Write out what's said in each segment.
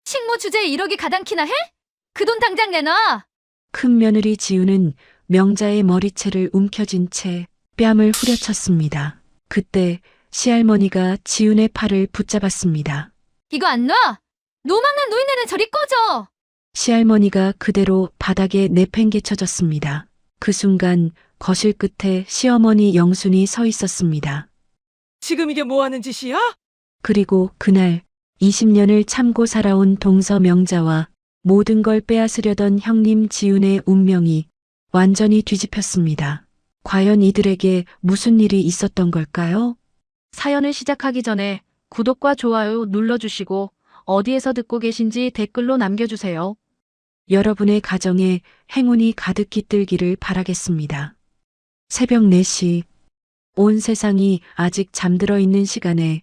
식모 주제에 1억이 가당키나 해? 그 돈 당장 내놔. 큰 며느리 지우는 명자의 머리채를 움켜쥔 채 뺨을 후려쳤습니다. 그때 시할머니가 지훈의 팔을 붙잡았습니다. 이거 안 놔? 노망난 노인네는 저리 꺼져. 시할머니가 그대로 바닥에 내팽개쳐졌습니다. 그 순간 거실 끝에 시어머니 영순이 서 있었습니다. 지금 이게 뭐 하는 짓이야? 그리고 그날 20년을 참고 살아온 동서 명자와 모든 걸 빼앗으려던 형님 지훈의 운명이 완전히 뒤집혔습니다. 과연 이들에게 무슨 일이 있었던 걸까요? 사연을 시작하기 전에 구독과 좋아요 눌러주시고 어디에서 듣고 계신지 댓글로 남겨주세요. 여러분의 가정에 행운이 가득 깃들기를 바라겠습니다. 새벽 4시, 온 세상이 아직 잠들어 있는 시간에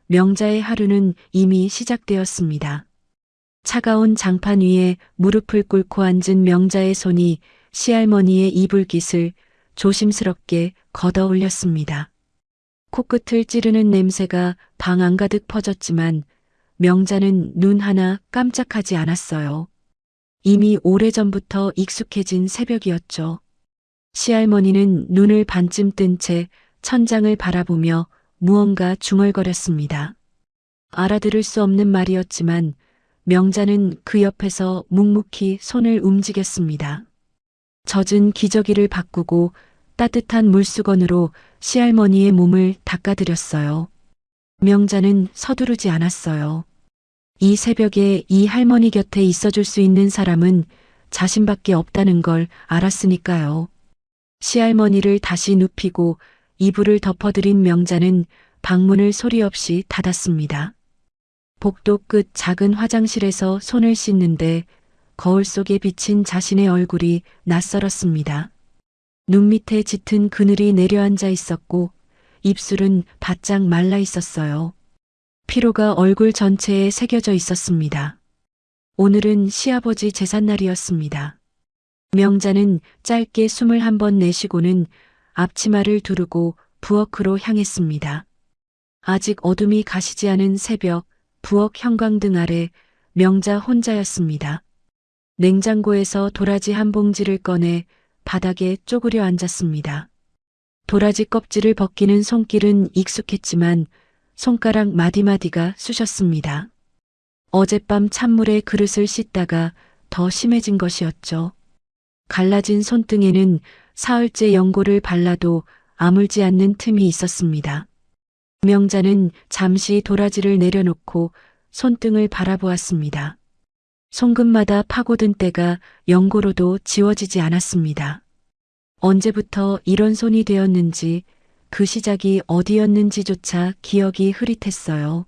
명자의 하루는 이미 시작되었습니다. 차가운 장판 위에 무릎을 꿇고 앉은 명자의 손이 시할머니의 이불깃을 조심스럽게 걷어 올렸습니다. 코끝을 찌르는 냄새가 방 안가득 퍼졌지만 명자는 눈 하나 깜짝하지 않았어요. 이미 오래전부터 익숙해진 새벽이었죠. 시할머니는 눈을 반쯤 뜬 채 천장을 바라보며 무언가 중얼거렸습니다. 알아들을 수 없는 말이었지만 명자는 그 옆에서 묵묵히 손을 움직였습니다. 젖은 기저귀를 바꾸고 따뜻한 물수건으로 시할머니의 몸을 닦아드렸어요. 명자는 서두르지 않았어요. 이 새벽에 이 할머니 곁에 있어줄 수 있는 사람은 자신밖에 없다는 걸 알았으니까요. 시할머니를 다시 눕히고 이불을 덮어드린 명자는 방문을 소리 없이 닫았습니다. 복도 끝 작은 화장실에서 손을 씻는데 거울 속에 비친 자신의 얼굴이 낯설었습니다. 눈 밑에 짙은 그늘이 내려앉아 있었고 입술은 바짝 말라 있었어요. 피로가 얼굴 전체에 새겨져 있었습니다. 오늘은 시아버지 제삿날이었습니다. 명자는 짧게 숨을 한 번 내쉬고는 앞치마를 두르고 부엌으로 향했습니다. 아직 어둠이 가시지 않은 새벽, 부엌 형광등 아래 명자 혼자였습니다. 냉장고에서 도라지 한 봉지를 꺼내 바닥에 쪼그려 앉았습니다. 도라지 껍질을 벗기는 손길은 익숙했지만 손가락 마디마디가 쑤셨습니다. 어젯밤 찬물에 그릇을 씻다가 더 심해진 것이었죠. 갈라진 손등에는 사흘째 연고를 발라도 아물지 않는 틈이 있었습니다. 명자는 잠시 도라지를 내려놓고 손등을 바라보았습니다. 손끝마다 파고든 때가 연고로도 지워지지 않았습니다. 언제부터 이런 손이 되었는지 그 시작이 어디였는지조차 기억이 흐릿했어요.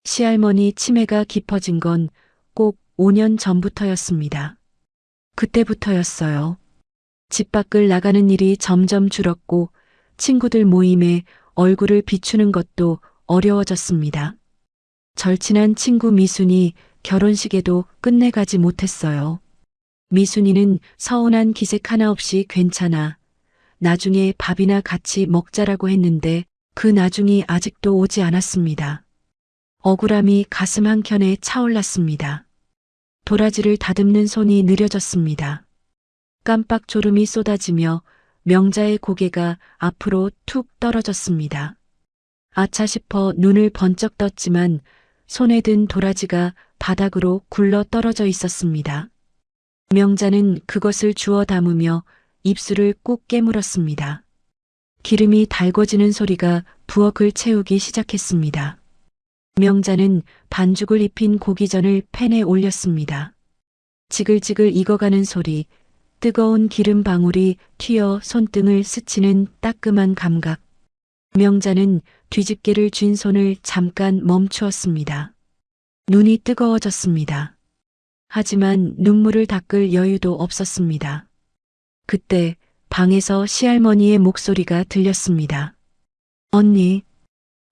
시할머니 치매가 깊어진 건 꼭 5년 전부터였습니다. 그때부터였어요. 집 밖을 나가는 일이 점점 줄었고 친구들 모임에 얼굴을 비추는 것도 어려워졌습니다. 절친한 친구 미순이 결혼식에도 끝내가지 못했어요. 미순이는 서운한 기색 하나 없이 괜찮아. 나중에 밥이나 같이 먹자라고 했는데 그 나중이 아직도 오지 않았습니다. 억울함이 가슴 한켠에 차올랐습니다. 도라지를 다듬는 손이 느려졌습니다. 깜빡 졸음이 쏟아지며 명자의 고개가 앞으로 툭 떨어졌습니다. 아차 싶어 눈을 번쩍 떴지만 손에 든 도라지가 바닥으로 굴러 떨어져 있었습니다. 명자는 그것을 주워 담으며 입술을 꾹 깨물었습니다. 기름이 달궈지는 소리가 부엌을 채우기 시작했습니다. 명자는 반죽을 입힌 고기전을 팬에 올렸습니다. 지글지글 익어가는 소리, 뜨거운 기름 방울이 튀어 손등을 스치는 따끔한 감각. 명자는 뒤집개를 쥔 손을 잠깐 멈추었습니다. 눈이 뜨거워졌습니다. 하지만 눈물을 닦을 여유도 없었습니다. 그때 방에서 시할머니의 목소리가 들렸습니다.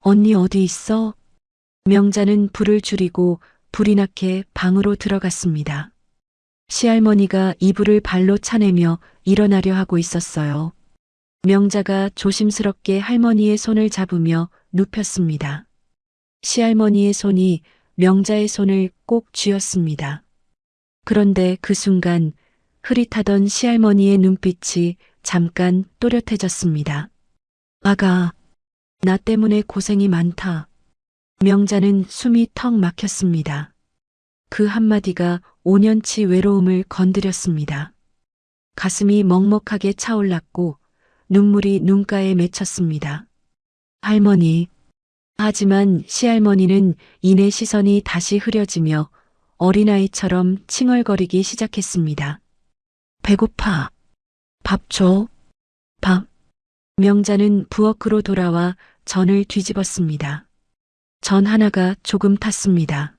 언니 어디 있어? 명자는 불을 줄이고 불이 나게 방으로 들어갔습니다. 시할머니가 이불을 발로 차내며 일어나려 하고 있었어요. 명자가 조심스럽게 할머니의 손을 잡으며 눕혔습니다. 시할머니의 손이 명자의 손을 꼭 쥐었습니다. 그런데 그 순간 흐릿하던 시할머니의 눈빛이 잠깐 또렷해졌습니다. 아가, 나 때문에 고생이 많다. 명자는 숨이 턱 막혔습니다. 그 한마디가 5년치 외로움을 건드렸습니다. 가슴이 먹먹하게 차올랐고 눈물이 눈가에 맺혔습니다. 할머니. 하지만 시할머니는 이내 시선이 다시 흐려지며 어린아이처럼 칭얼거리기 시작했습니다. 배고파. 밥 줘. 밥. 명자는 부엌으로 돌아와 전을 뒤집었습니다. 전 하나가 조금 탔습니다.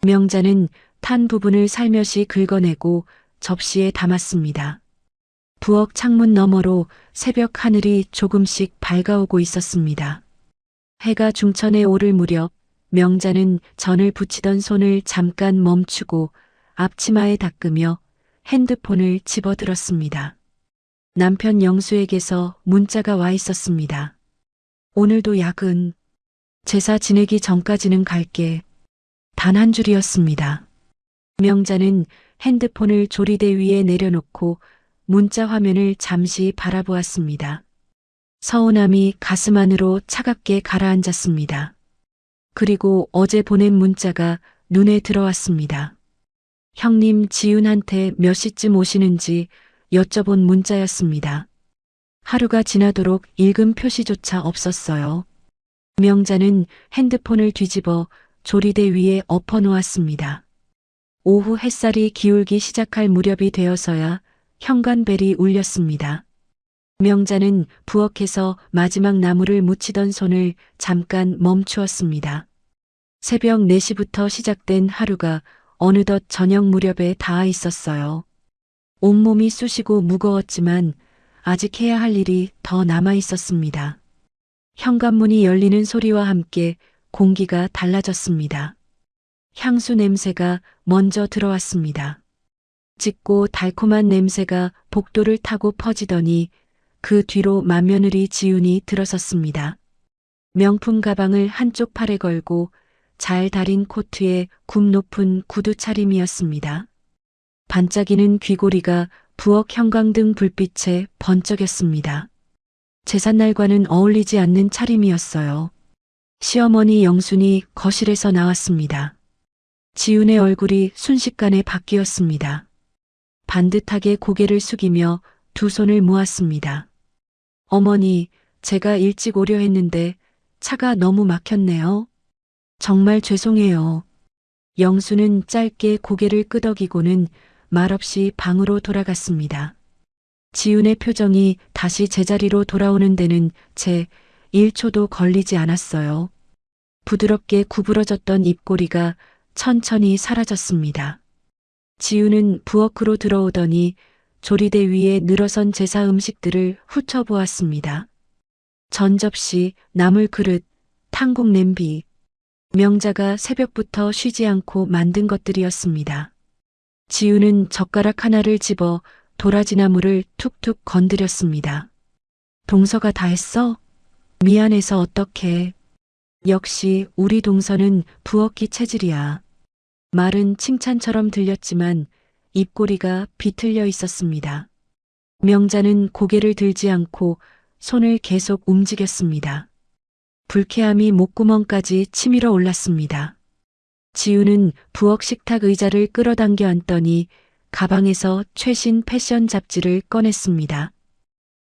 명자는 탄 부분을 살며시 긁어내고 접시에 담았습니다. 부엌 창문 너머로 새벽 하늘이 조금씩 밝아오고 있었습니다. 해가 중천에 오를 무렵 명자는 전을 부치던 손을 잠깐 멈추고 앞치마에 닦으며 핸드폰을 집어들었습니다. 남편 영수에게서 문자가 와 있었습니다. 오늘도 야근. 제사 지내기 전까지는 갈게. 단 한 줄이었습니다. 명자는 핸드폰을 조리대 위에 내려놓고 문자 화면을 잠시 바라보았습니다. 서운함이 가슴 안으로 차갑게 가라앉았습니다. 그리고 어제 보낸 문자가 눈에 들어왔습니다. 형님 지윤한테 몇 시쯤 오시는지 여쭤본 문자였습니다. 하루가 지나도록 읽음 표시조차 없었어요. 명자는 핸드폰을 뒤집어 조리대 위에 엎어놓았습니다. 오후 햇살이 기울기 시작할 무렵이 되어서야 현관벨이 울렸습니다. 명자는 부엌에서 마지막 나무를 묻히던 손을 잠깐 멈추었습니다. 새벽 4시부터 시작된 하루가 어느덧 저녁 무렵에 닿아 있었어요. 온몸이 쑤시고 무거웠지만 아직 해야 할 일이 더 남아 있었습니다. 현관문이 열리는 소리와 함께 공기가 달라졌습니다. 향수 냄새가 먼저 들어왔습니다. 짙고 달콤한 냄새가 복도를 타고 퍼지더니 그 뒤로 맏며느리 지윤이 들어섰습니다. 명품 가방을 한쪽 팔에 걸고 잘 다린 코트에 굽 높은 구두 차림이었습니다. 반짝이는 귀고리가 부엌 형광등 불빛에 번쩍였습니다. 제삿날과는 어울리지 않는 차림이었어요. 시어머니 영순이 거실에서 나왔습니다. 지윤의 얼굴이 순식간에 바뀌었습니다. 반듯하게 고개를 숙이며 두 손을 모았습니다. 어머니, 제가 일찍 오려 했는데 차가 너무 막혔네요. 정말 죄송해요. 영수는 짧게 고개를 끄덕이고는 말없이 방으로 돌아갔습니다. 지윤의 표정이 다시 제자리로 돌아오는 데는 채 1초도 걸리지 않았어요. 부드럽게 구부러졌던 입꼬리가 천천히 사라졌습니다. 지윤은 부엌으로 들어오더니 조리대 위에 늘어선 제사 음식들을 훑어보았습니다. 전 접시, 나물 그릇, 탕국 냄비. 명자가 새벽부터 쉬지 않고 만든 것들이었습니다. 지윤은 젓가락 하나를 집어 도라지나무를 툭툭 건드렸습니다. 동서가 다 했어? 미안해서 어떡해. 역시 우리 동서는 부엌기 체질이야. 말은 칭찬처럼 들렸지만 입꼬리가 비틀려 있었습니다. 명자는 고개를 들지 않고 손을 계속 움직였습니다. 불쾌함이 목구멍까지 치밀어 올랐습니다. 지우는 부엌 식탁 의자를 끌어당겨 앉더니 가방에서 최신 패션 잡지를 꺼냈습니다.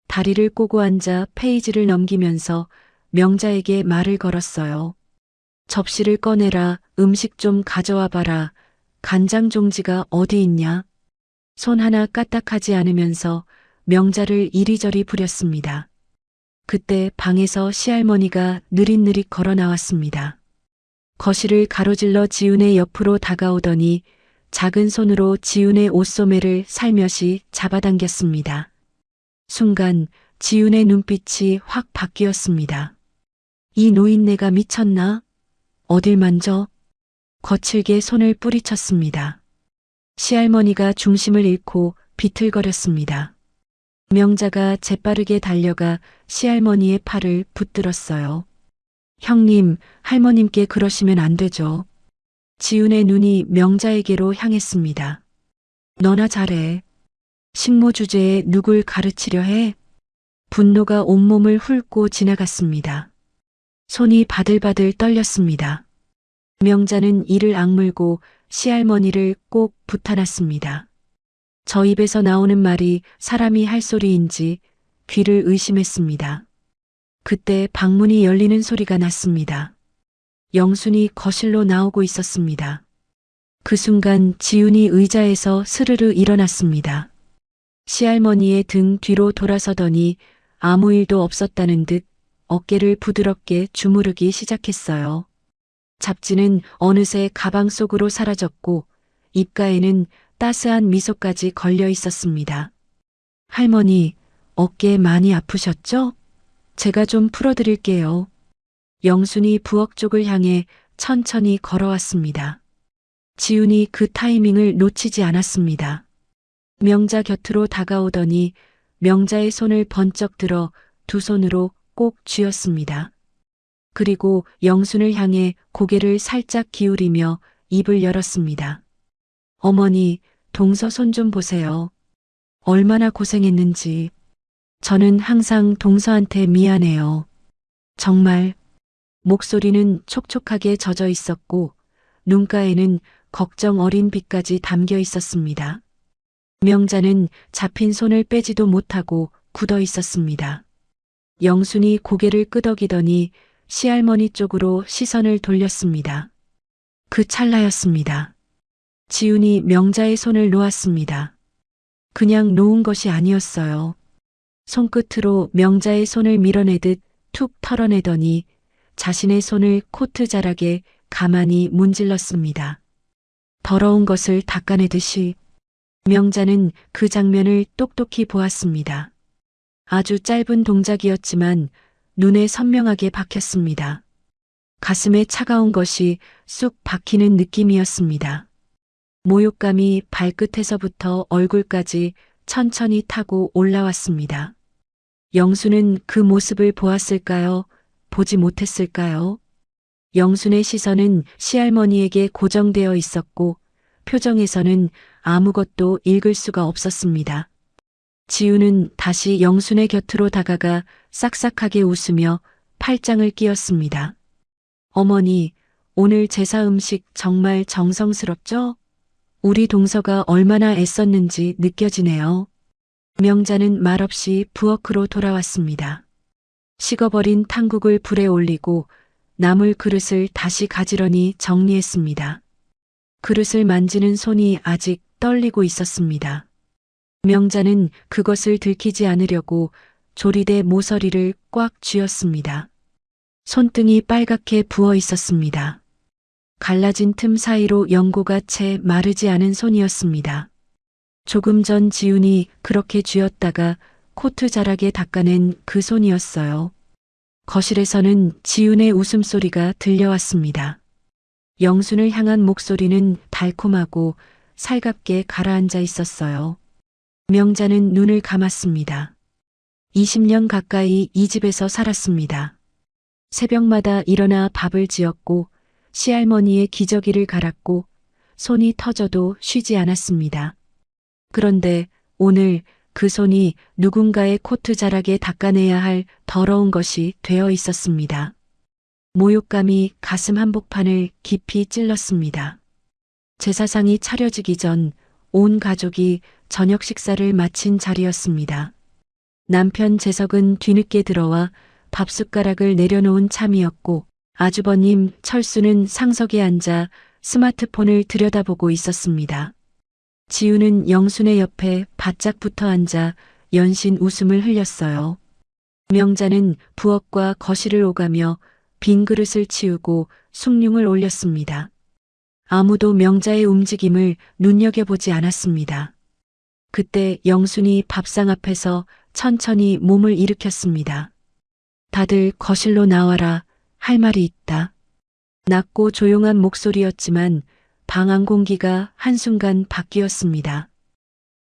다리를 꼬고 앉아 페이지를 넘기면서 명자에게 말을 걸었어요. 접시를 꺼내라, 음식 좀 가져와 봐라, 간장 종지가 어디 있냐? 손 하나 까딱하지 않으면서 명자를 이리저리 부렸습니다. 그때 방에서 시할머니가 느릿느릿 걸어 나왔습니다. 거실을 가로질러 지윤의 옆으로 다가오더니 작은 손으로 지윤의 옷소매를 살며시 잡아당겼습니다. 순간 지윤의 눈빛이 확 바뀌었습니다. 이 노인네가 미쳤나? 어딜 만져? 거칠게 손을 뿌리쳤습니다. 시할머니가 중심을 잃고 비틀거렸습니다. 명자가 재빠르게 달려가 시할머니의 팔을 붙들었어요. 형님, 할머님께 그러시면 안 되죠. 지훈의 눈이 명자에게로 향했습니다. 너나 잘해. 식모 주제에 누굴 가르치려 해? 분노가 온몸을 훑고 지나갔습니다. 손이 바들바들 떨렸습니다. 명자는 이를 악물고 시할머니를 꼭 붙안았습니다. 저 입에서 나오는 말이 사람이 할 소리인지 귀를 의심했습니다. 그때 방문이 열리는 소리가 났습니다. 영순이 거실로 나오고 있었습니다. 그 순간 지훈이 의자에서 스르르 일어났습니다. 시할머니의 등 뒤로 돌아서더니 아무 일도 없었다는 듯 어깨를 부드럽게 주무르기 시작했어요. 잡지는 어느새 가방 속으로 사라졌고 입가에는 따스한 미소까지 걸려 있었습니다. 할머니, 어깨 많이 아프셨죠? 제가 좀 풀어드릴게요. 영순이 부엌 쪽을 향해 천천히 걸어왔습니다. 지훈이 그 타이밍을 놓치지 않았습니다. 명자 곁으로 다가오더니 명자의 손을 번쩍 들어 두 손으로 꼭 쥐었습니다. 그리고 영순을 향해 고개를 살짝 기울이며 입을 열었습니다. 어머니, 동서 손 좀 보세요. 얼마나 고생했는지. 저는 항상 동서한테 미안해요. 정말. 목소리는 촉촉하게 젖어 있었고 눈가에는 걱정 어린 빛까지 담겨 있었습니다. 명자는 잡힌 손을 빼지도 못하고 굳어 있었습니다. 영순이 고개를 끄덕이더니 시할머니 쪽으로 시선을 돌렸습니다. 그 찰나였습니다. 지훈이 명자의 손을 놓았습니다. 그냥 놓은 것이 아니었어요. 손끝으로 명자의 손을 밀어내듯 툭 털어내더니 자신의 손을 코트 자락에 가만히 문질렀습니다. 더러운 것을 닦아내듯이. 명자는 그 장면을 똑똑히 보았습니다. 아주 짧은 동작이었지만 눈에 선명하게 박혔습니다. 가슴에 차가운 것이 쑥 박히는 느낌이었습니다. 모욕감이 발끝에서부터 얼굴까지 천천히 타고 올라왔습니다. 영순은 그 모습을 보았을까요? 보지 못했을까요? 영순의 시선은 시할머니에게 고정되어 있었고 표정에서는 아무것도 읽을 수가 없었습니다. 지훈은 다시 영순의 곁으로 다가가 싹싹하게 웃으며 팔짱을 끼웠습니다. 어머니, 오늘 제사 음식 정말 정성스럽죠? 우리 동서가 얼마나 애썼는지 느껴지네요. 명자는 말없이 부엌으로 돌아왔습니다. 식어버린 탕국을 불에 올리고 나물 그릇을 다시 가지런히 정리했습니다. 그릇을 만지는 손이 아직 떨리고 있었습니다. 명자는 그것을 들키지 않으려고 조리대 모서리를 꽉 쥐었습니다. 손등이 빨갛게 부어 있었습니다. 갈라진 틈 사이로 연고가 채 마르지 않은 손이었습니다. 조금 전 지훈이 그렇게 쥐었다가 코트 자락에 닦아낸 그 손이었어요. 거실에서는 지훈의 웃음소리가 들려왔습니다. 영순을 향한 목소리는 달콤하고 살갑게 가라앉아 있었어요. 명자는 눈을 감았습니다. 20년 가까이 이 집에서 살았습니다. 새벽마다 일어나 밥을 지었고 시할머니의 기저귀를 갈았고 손이 터져도 쉬지 않았습니다. 그런데 오늘 그 손이 누군가의 코트 자락에 닦아내야 할 더러운 것이 되어 있었습니다. 모욕감이 가슴 한복판을 깊이 찔렀습니다. 제사상이 차려지기 전 온 가족이 저녁 식사를 마친 자리였습니다. 남편 재석은 뒤늦게 들어와 밥숟가락을 내려놓은 참이었고 아주버님 철수는 상석에 앉아 스마트폰을 들여다보고 있었습니다. 지우는 영순의 옆에 바짝 붙어 앉아 연신 웃음을 흘렸어요. 명자는 부엌과 거실을 오가며 빈 그릇을 치우고 숭늉을 올렸습니다. 아무도 명자의 움직임을 눈여겨보지 않았습니다. 그때 영순이 밥상 앞에서 천천히 몸을 일으켰습니다. 다들 거실로 나와라. 할 말이 있다. 낮고 조용한 목소리였지만 방 안 공기가 한순간 바뀌었습니다.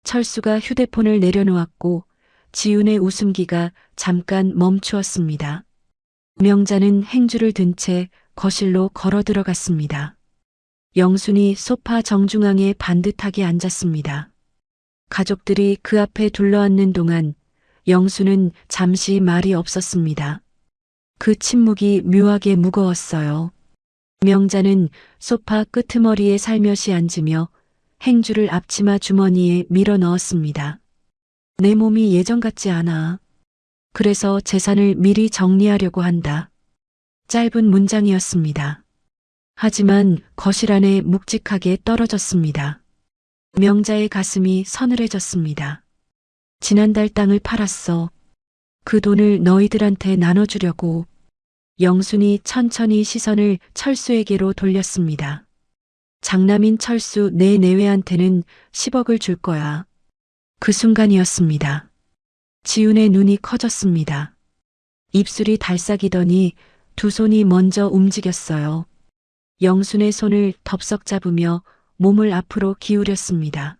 철수가 휴대폰을 내려놓았고 지훈의 웃음기가 잠깐 멈추었습니다. 명자는 행주를 든 채 거실로 걸어 들어갔습니다. 영순이 소파 정중앙에 반듯하게 앉았습니다. 가족들이 그 앞에 둘러앉는 동안 영수는 잠시 말이 없었습니다. 그 침묵이 묘하게 무거웠어요. 명자는 소파 끄트머리에 살며시 앉으며 행주를 앞치마 주머니에 밀어 넣었습니다. 내 몸이 예전 같지 않아. 그래서 재산을 미리 정리하려고 한다. 짧은 문장이었습니다. 하지만 거실 안에 묵직하게 떨어졌습니다. 명자의 가슴이 서늘해졌습니다. 지난달 땅을 팔았어. 그 돈을 너희들한테 나눠주려고. 영순이 천천히 시선을 철수에게로 돌렸습니다. 장남인 철수 내 내외한테는 10억을 줄 거야. 그 순간이었습니다. 지훈의 눈이 커졌습니다. 입술이 달싹이더니 두 손이 먼저 움직였어요. 영순의 손을 덥석 잡으며 몸을 앞으로 기울였습니다.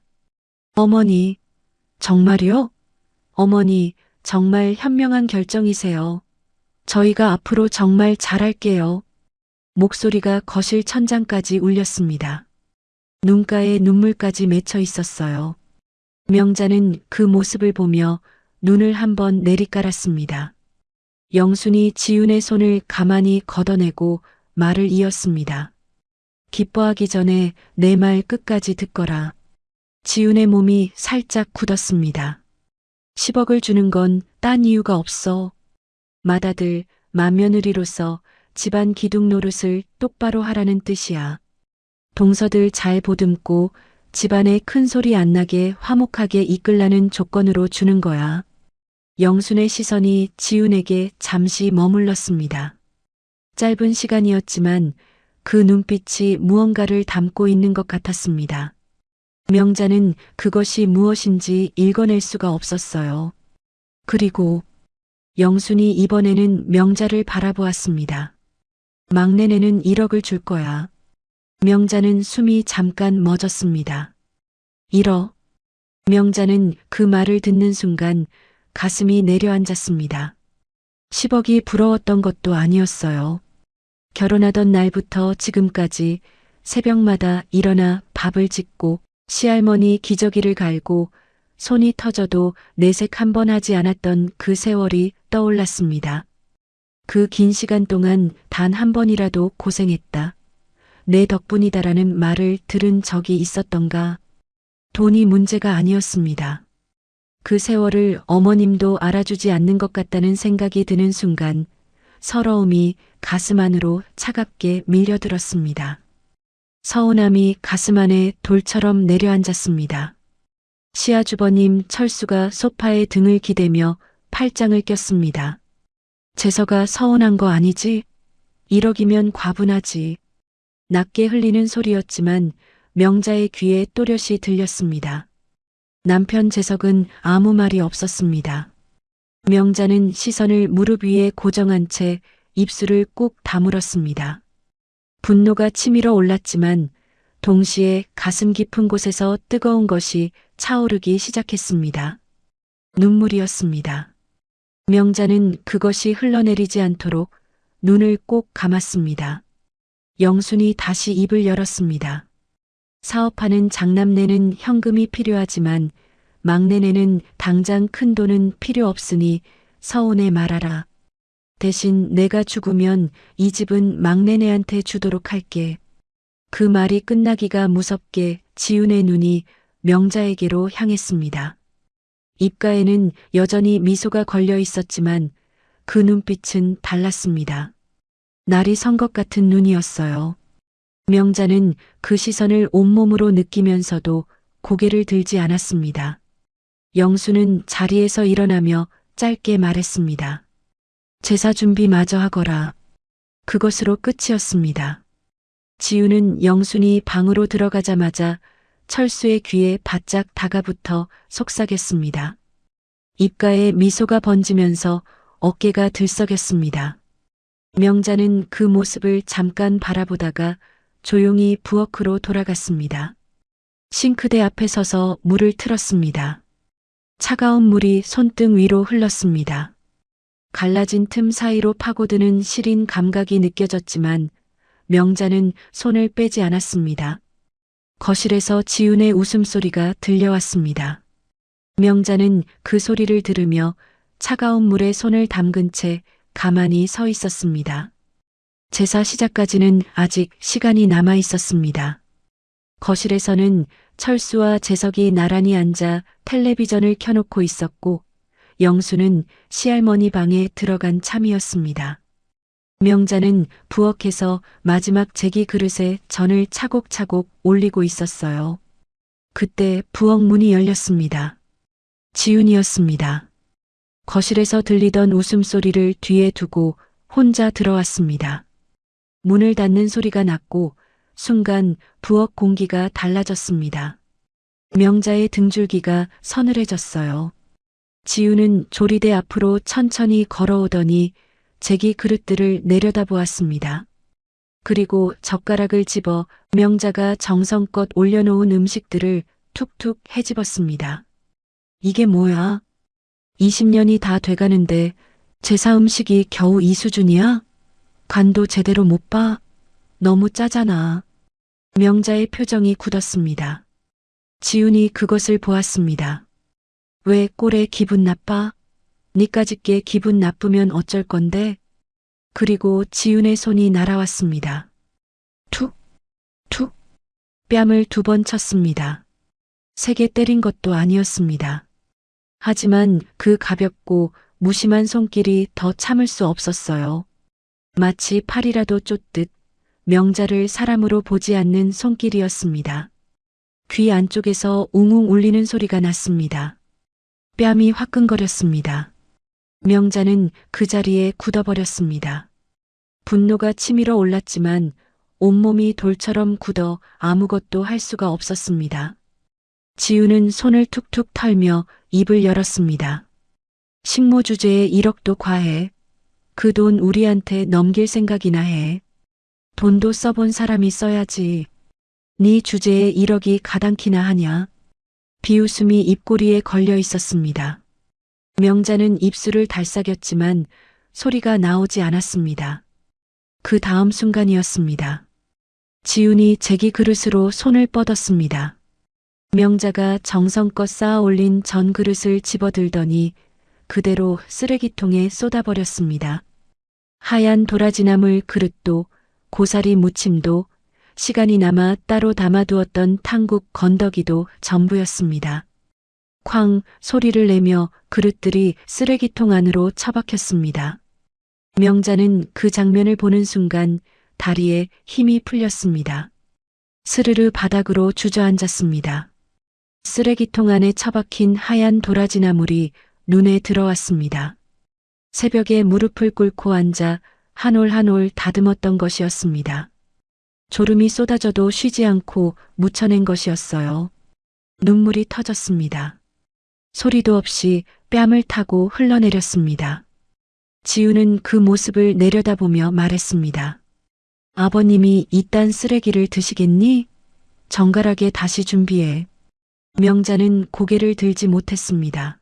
어머니, 정말요? 어머니, 정말 현명한 결정이세요. 저희가 앞으로 정말 잘할게요. 목소리가 거실 천장까지 울렸습니다. 눈가에 눈물까지 맺혀 있었어요. 명자는 그 모습을 보며 눈을 한번 내리깔았습니다. 영순이 지훈의 손을 가만히 걷어내고 말을 이었습니다. 기뻐하기 전에 내 말 끝까지 듣거라. 지훈의 몸이 살짝 굳었습니다. 10억을 주는 건 딴 이유가 없어. 맏아들, 맏며느리로서 집안 기둥 노릇을 똑바로 하라는 뜻이야. 동서들 잘 보듬고 집안에 큰 소리 안 나게 화목하게 이끌라는 조건으로 주는 거야. 영순의 시선이 지훈에게 잠시 머물렀습니다. 짧은 시간이었지만 그 눈빛이 무언가를 담고 있는 것 같았습니다. 명자는 그것이 무엇인지 읽어낼 수가 없었어요. 그리고 영순이 이번에는 명자를 바라보았습니다. 막내네는 1억을 줄 거야. 명자는 숨이 잠깐 멎었습니다. 1억. 명자는 그 말을 듣는 순간 가슴이 내려앉았습니다. 10억이 부러웠던 것도 아니었어요. 결혼하던 날부터 지금까지 새벽마다 일어나 밥을 짓고 시할머니 기저귀를 갈고 손이 터져도 내색 한 번 하지 않았던 그 세월이 떠올랐습니다. 그 긴 시간 동안 단 한 번이라도 고생했다. 내 덕분이다라는 말을 들은 적이 있었던가. 돈이 문제가 아니었습니다. 그 세월을 어머님도 알아주지 않는 것 같다는 생각이 드는 순간 서러움이 가슴 안으로 차갑게 밀려들었습니다. 서운함이 가슴 안에 돌처럼 내려앉았습니다. 시아주버님 철수가 소파에 등을 기대며 팔짱을 꼈습니다. 재서가 서운한 거 아니지? 1억이면 과분하지. 낮게 흘리는 소리였지만 명자의 귀에 또렷이 들렸습니다. 남편 재석은 아무 말이 없었습니다. 명자는 시선을 무릎 위에 고정한 채 입술을 꾹 다물었습니다. 분노가 치밀어 올랐지만 동시에 가슴 깊은 곳에서 뜨거운 것이 차오르기 시작했습니다. 눈물이었습니다. 명자는 그것이 흘러내리지 않도록 눈을 꼭 감았습니다. 영순이 다시 입을 열었습니다. 사업하는 장남내는 현금이 필요하지만 막내내는 당장 큰 돈은 필요 없으니 서운해 말아라. 대신 내가 죽으면 이 집은 막내내한테 주도록 할게. 그 말이 끝나기가 무섭게 지훈의 눈이 명자에게로 향했습니다. 입가에는 여전히 미소가 걸려 있었지만 그 눈빛은 달랐습니다. 날이 선 것 같은 눈이었어요. 명자는 그 시선을 온몸으로 느끼면서도 고개를 들지 않았습니다. 영수는 자리에서 일어나며 짧게 말했습니다. 제사 준비 마저 하거라. 그것으로 끝이었습니다. 지우는 영순이 방으로 들어가자마자 철수의 귀에 바짝 다가붙어 속삭였습니다. 입가에 미소가 번지면서 어깨가 들썩였습니다. 명자는 그 모습을 잠깐 바라보다가 조용히 부엌으로 돌아갔습니다. 싱크대 앞에 서서 물을 틀었습니다. 차가운 물이 손등 위로 흘렀습니다. 갈라진 틈 사이로 파고드는 시린 감각이 느껴졌지만 명자는 손을 빼지 않았습니다. 거실에서 지훈의 웃음소리가 들려왔습니다. 명자는 그 소리를 들으며 차가운 물에 손을 담근 채 가만히 서 있었습니다. 제사 시작까지는 아직 시간이 남아 있었습니다. 거실에서는 철수와 재석이 나란히 앉아 텔레비전을 켜놓고 있었고 영수는 시할머니 방에 들어간 참이었습니다. 명자는 부엌에서 마지막 제기 그릇에 전을 차곡차곡 올리고 있었어요. 그때 부엌 문이 열렸습니다. 지훈이었습니다. 거실에서 들리던 웃음소리를 뒤에 두고 혼자 들어왔습니다. 문을 닫는 소리가 났고 순간 부엌 공기가 달라졌습니다. 명자의 등줄기가 서늘해졌어요. 지훈은 조리대 앞으로 천천히 걸어오더니 제기 그릇들을 내려다보았습니다. 그리고 젓가락을 집어 명자가 정성껏 올려놓은 음식들을 툭툭 헤집었습니다. 이게 뭐야? 20년이 다 돼가는데 제사 음식이 겨우 이 수준이야? 간도 제대로 못 봐? 너무 짜잖아. 명자의 표정이 굳었습니다. 지훈이 그것을 보았습니다. 왜 꼴에 기분 나빠? 니까짓게 기분 나쁘면 어쩔 건데? 그리고 지훈의 손이 날아왔습니다. 툭, 툭. 뺨을 2번 쳤습니다. 세게 때린 것도 아니었습니다. 하지만 그 가볍고 무심한 손길이 더 참을 수 없었어요. 마치 팔이라도 쫓듯 명자를 사람으로 보지 않는 손길이었습니다. 귀 안쪽에서 웅웅 울리는 소리가 났습니다. 뺨이 화끈거렸습니다. 명자는 그 자리에 굳어버렸습니다. 분노가 치밀어 올랐지만 온몸이 돌처럼 굳어 아무것도 할 수가 없었습니다. 지훈은 손을 툭툭 털며 입을 열었습니다. 식모 주제에 1억도 과해. 그 돈 우리한테 넘길 생각이나 해. 돈도 써본 사람이 써야지. 네 주제에 1억이 가당키나 하냐. 비웃음이 입꼬리에 걸려 있었습니다. 명자는 입술을 달싹였지만 소리가 나오지 않았습니다. 그 다음 순간이었습니다. 지훈이 제기 그릇으로 손을 뻗었습니다. 명자가 정성껏 쌓아 올린 전 그릇을 집어들더니 그대로 쓰레기통에 쏟아버렸습니다. 하얀 도라지나물 그릇도 고사리 무침도 시간이 남아 따로 담아두었던 탕국 건더기도 전부였습니다. 쾅 소리를 내며 그릇들이 쓰레기통 안으로 처박혔습니다. 명자는 그 장면을 보는 순간 다리에 힘이 풀렸습니다. 스르르 바닥으로 주저앉았습니다. 쓰레기통 안에 처박힌 하얀 도라지나물이 눈에 들어왔습니다. 새벽에 무릎을 꿇고 앉아 한 올 한 올 다듬었던 것이었습니다. 졸음이 쏟아져도 쉬지 않고 묻혀낸 것이었어요. 눈물이 터졌습니다. 소리도 없이 뺨을 타고 흘러내렸습니다. 지훈은 그 모습을 내려다보며 말했습니다. 아버님이 이딴 쓰레기를 드시겠니? 정갈하게 다시 준비해. 명자는 고개를 들지 못했습니다.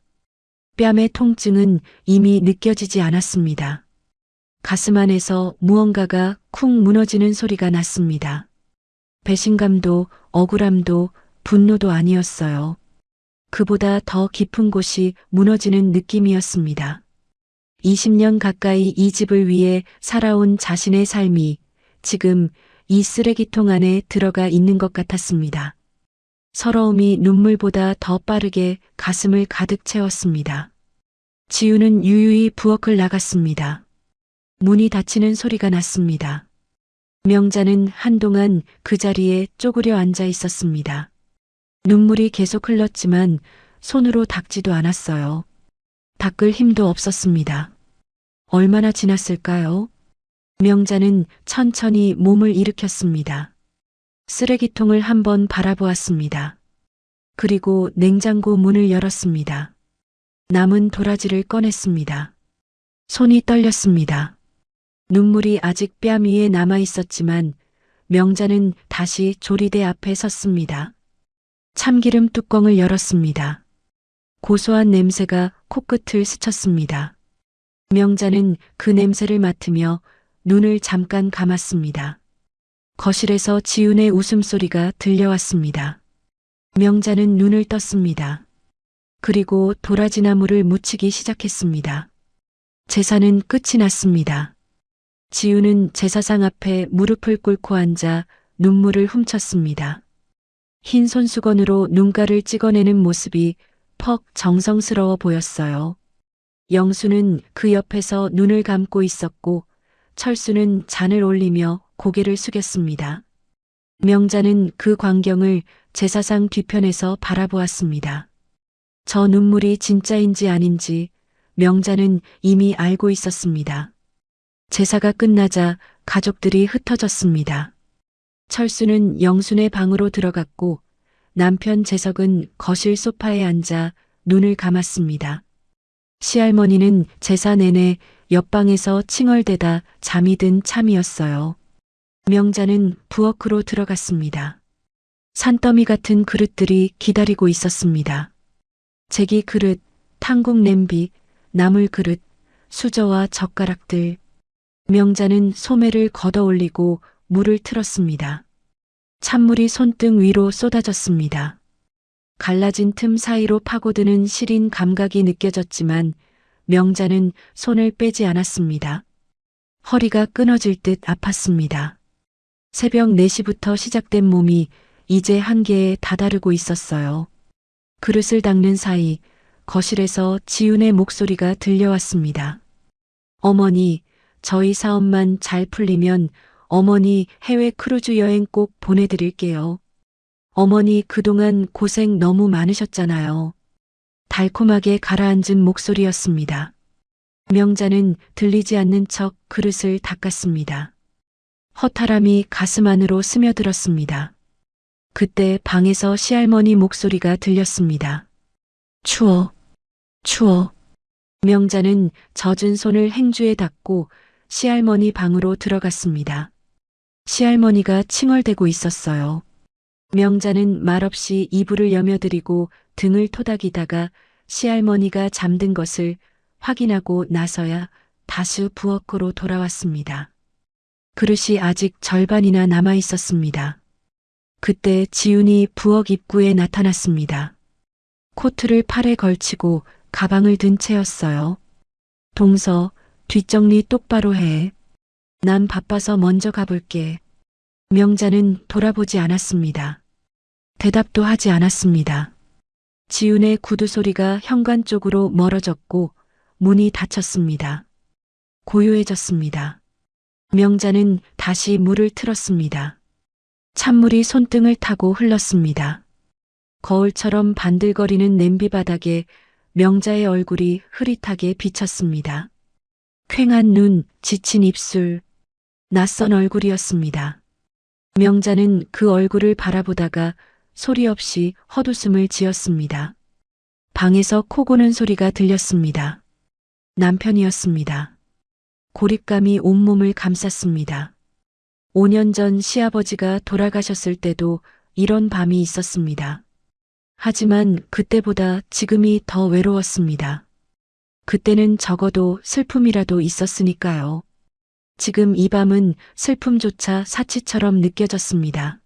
뺨의 통증은 이미 느껴지지 않았습니다. 가슴 안에서 무언가가 쿵 무너지는 소리가 났습니다. 배신감도 억울함도 분노도 아니었어요. 그보다 더 깊은 곳이 무너지는 느낌이었습니다. 20년 가까이 이 집을 위해 살아온 자신의 삶이 지금 이 쓰레기통 안에 들어가 있는 것 같았습니다. 서러움이 눈물보다 더 빠르게 가슴을 가득 채웠습니다. 지훈은 유유히 부엌을 나갔습니다. 문이 닫히는 소리가 났습니다. 명자는 한동안 그 자리에 쪼그려 앉아 있었습니다. 눈물이 계속 흘렀지만 손으로 닦지도 않았어요. 닦을 힘도 없었습니다. 얼마나 지났을까요? 명자는 천천히 몸을 일으켰습니다. 쓰레기통을 한번 바라보았습니다. 그리고 냉장고 문을 열었습니다. 남은 도라지를 꺼냈습니다. 손이 떨렸습니다. 눈물이 아직 뺨 위에 남아 있었지만 명자는 다시 조리대 앞에 섰습니다. 참기름 뚜껑을 열었습니다. 고소한 냄새가 코끝을 스쳤습니다. 명자는 그 냄새를 맡으며 눈을 잠깐 감았습니다. 거실에서 지훈의 웃음소리가 들려왔습니다. 명자는 눈을 떴습니다. 그리고 도라지나무를 묻히기 시작했습니다. 제사는 끝이 났습니다. 지훈은 제사상 앞에 무릎을 꿇고 앉아 눈물을 훔쳤습니다. 흰 손수건으로 눈가를 찍어내는 모습이 퍽 정성스러워 보였어요. 영수는 그 옆에서 눈을 감고 있었고 철수는 잔을 올리며 고개를 숙였습니다. 명자는 그 광경을 제사상 뒤편에서 바라보았습니다. 저 눈물이 진짜인지 아닌지 명자는 이미 알고 있었습니다. 제사가 끝나자 가족들이 흩어졌습니다. 철수는 영순의 방으로 들어갔고 남편 재석은 거실 소파에 앉아 눈을 감았습니다. 시할머니는 제사 내내 옆방에서 칭얼대다 잠이 든 참이었어요. 명자는 부엌으로 들어갔습니다. 산더미 같은 그릇들이 기다리고 있었습니다. 제기 그릇, 탕국 냄비, 나물 그릇, 수저와 젓가락들. 명자는 소매를 걷어 올리고 물을 틀었습니다. 찬물이 손등 위로 쏟아졌습니다. 갈라진 틈 사이로 파고드는 시린 감각이 느껴졌지만 명자는 손을 빼지 않았습니다. 허리가 끊어질 듯 아팠습니다. 새벽 4시부터 시작된 몸이 이제 한계에 다다르고 있었어요. 그릇을 닦는 사이 거실에서 지훈의 목소리가 들려왔습니다. 어머니, 저희 사업만 잘 풀리면 어머니 해외 크루즈 여행 꼭 보내드릴게요. 어머니 그동안 고생 너무 많으셨잖아요. 달콤하게 가라앉은 목소리였습니다. 명자는 들리지 않는 척 그릇을 닦았습니다. 허탈함이 가슴 안으로 스며들었습니다. 그때 방에서 시할머니 목소리가 들렸습니다. 추워, 추워. 명자는 젖은 손을 행주에 닦고 시할머니 방으로 들어갔습니다. 시할머니가 칭얼대고 있었어요. 명자는 말없이 이불을 여며들이고 등을 토닥이다가 시할머니가 잠든 것을 확인하고 나서야 다시 부엌으로 돌아왔습니다. 그릇이 아직 절반이나 남아 있었습니다. 그때 지훈이 부엌 입구에 나타났습니다. 코트를 팔에 걸치고 가방을 든 채였어요. 동서, 뒷정리 똑바로 해. 난 바빠서 먼저 가볼게. 명자는 돌아보지 않았습니다. 대답도 하지 않았습니다. 지훈의 구두 소리가 현관 쪽으로 멀어졌고 문이 닫혔습니다. 고요해졌습니다. 명자는 다시 물을 틀었습니다. 찬물이 손등을 타고 흘렀습니다. 거울처럼 반들거리는 냄비 바닥에 명자의 얼굴이 흐릿하게 비쳤습니다. 퀭한 눈, 지친 입술, 낯선 얼굴이었습니다. 명자는 그 얼굴을 바라보다가 소리 없이 헛웃음을 지었습니다. 방에서 코 고는 소리가 들렸습니다. 남편이었습니다. 고립감이 온몸을 감쌌습니다. 5년 전 시아버지가 돌아가셨을 때도 이런 밤이 있었습니다. 하지만 그때보다 지금이 더 외로웠습니다. 그때는 적어도 슬픔이라도 있었으니까요. 지금 이 밤은 슬픔조차 사치처럼 느껴졌습니다.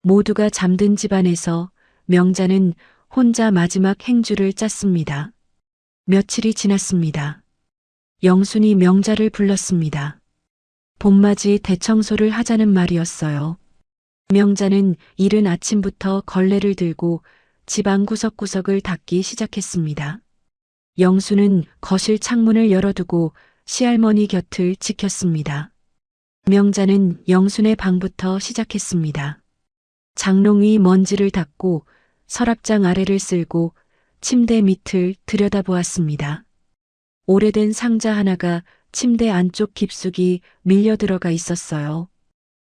모두가 잠든 집안에서 명자는 혼자 마지막 행주를 짰습니다. 며칠이 지났습니다. 영순이 명자를 불렀습니다. 봄맞이 대청소를 하자는 말이었어요. 명자는 이른 아침부터 걸레를 들고 집안 구석구석을 닦기 시작했습니다. 영수는 거실 창문을 열어두고 시할머니 곁을 지켰습니다. 명자는 영순의 방부터 시작했습니다. 장롱 위 먼지를 닦고 서랍장 아래를 쓸고 침대 밑을 들여다보았습니다. 오래된 상자 하나가 침대 안쪽 깊숙이 밀려 들어가 있었어요.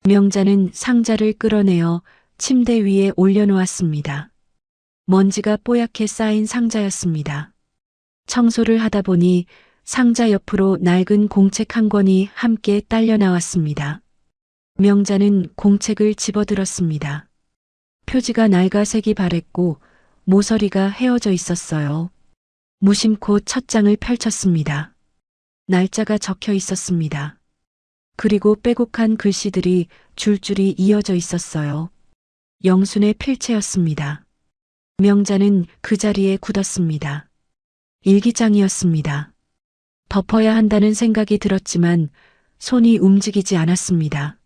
명자는 상자를 끌어내어 침대 위에 올려놓았습니다. 먼지가 뽀얗게 쌓인 상자였습니다. 청소를 하다 보니 상자 옆으로 낡은 공책 한 권이 함께 딸려 나왔습니다. 명자는 공책을 집어들었습니다. 표지가 낡아 색이 바랬고 모서리가 헤어져 있었어요. 무심코 첫 장을 펼쳤습니다. 날짜가 적혀 있었습니다. 그리고 빼곡한 글씨들이 줄줄이 이어져 있었어요. 영순의 필체였습니다. 명자는 그 자리에 굳었습니다. 일기장이었습니다. 덮어야 한다는 생각이 들었지만 손이 움직이지 않았습니다.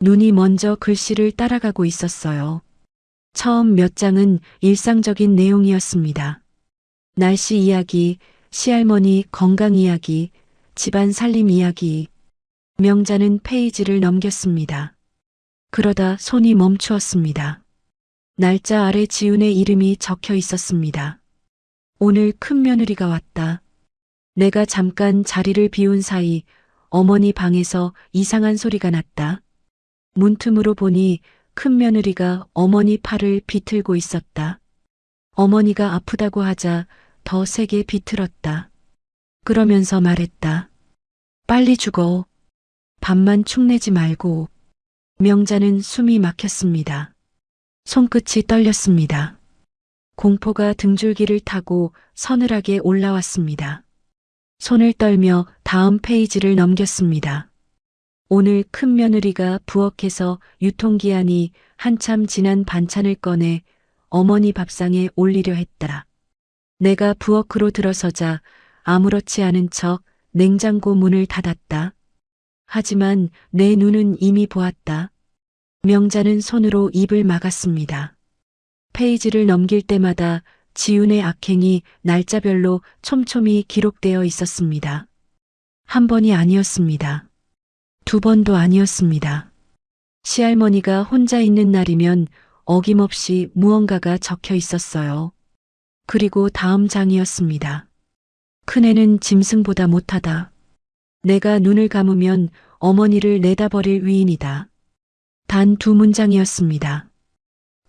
눈이 먼저 글씨를 따라가고 있었어요. 처음 몇 장은 일상적인 내용이었습니다. 날씨 이야기, 시할머니 건강 이야기, 집안 살림 이야기. 명자는 페이지를 넘겼습니다. 그러다 손이 멈추었습니다. 날짜 아래 지훈의 이름이 적혀 있었습니다. 오늘 큰 며느리가 왔다. 내가 잠깐 자리를 비운 사이 어머니 방에서 이상한 소리가 났다. 문틈으로 보니 큰 며느리가 어머니 팔을 비틀고 있었다. 어머니가 아프다고 하자 더 세게 비틀었다. 그러면서 말했다. 빨리 죽어. 밥만 축내지 말고. 명자는 숨이 막혔습니다. 손끝이 떨렸습니다. 공포가 등줄기를 타고 서늘하게 올라왔습니다. 손을 떨며 다음 페이지를 넘겼습니다. 오늘 큰 며느리가 부엌에서 유통기한이 한참 지난 반찬을 꺼내 어머니 밥상에 올리려 했다. 내가 부엌으로 들어서자 아무렇지 않은 척 냉장고 문을 닫았다. 하지만 내 눈은 이미 보았다. 명자는 손으로 입을 막았습니다. 페이지를 넘길 때마다 지훈의 악행이 날짜별로 촘촘히 기록되어 있었습니다. 한 번이 아니었습니다. 두 번도 아니었습니다. 시할머니가 혼자 있는 날이면 어김없이 무언가가 적혀 있었어요. 그리고 다음 장이었습니다. 큰애는 짐승보다 못하다. 내가 눈을 감으면 어머니를 내다버릴 위인이다. 단 두 문장이었습니다.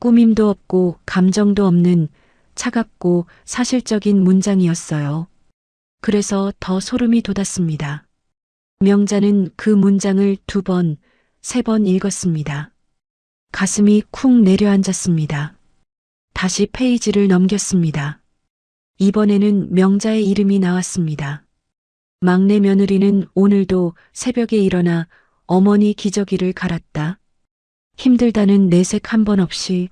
꾸밈도 없고 감정도 없는 차갑고 사실적인 문장이었어요. 그래서 더 소름이 돋았습니다. 명자는 그 문장을 두 번, 세 번 읽었습니다. 가슴이 쿵 내려앉았습니다. 다시 페이지를 넘겼습니다. 이번에는 명자의 이름이 나왔습니다. 막내 며느리는 오늘도 새벽에 일어나 어머니 기저귀를 갈았다. 힘들다는 내색 한 번 없이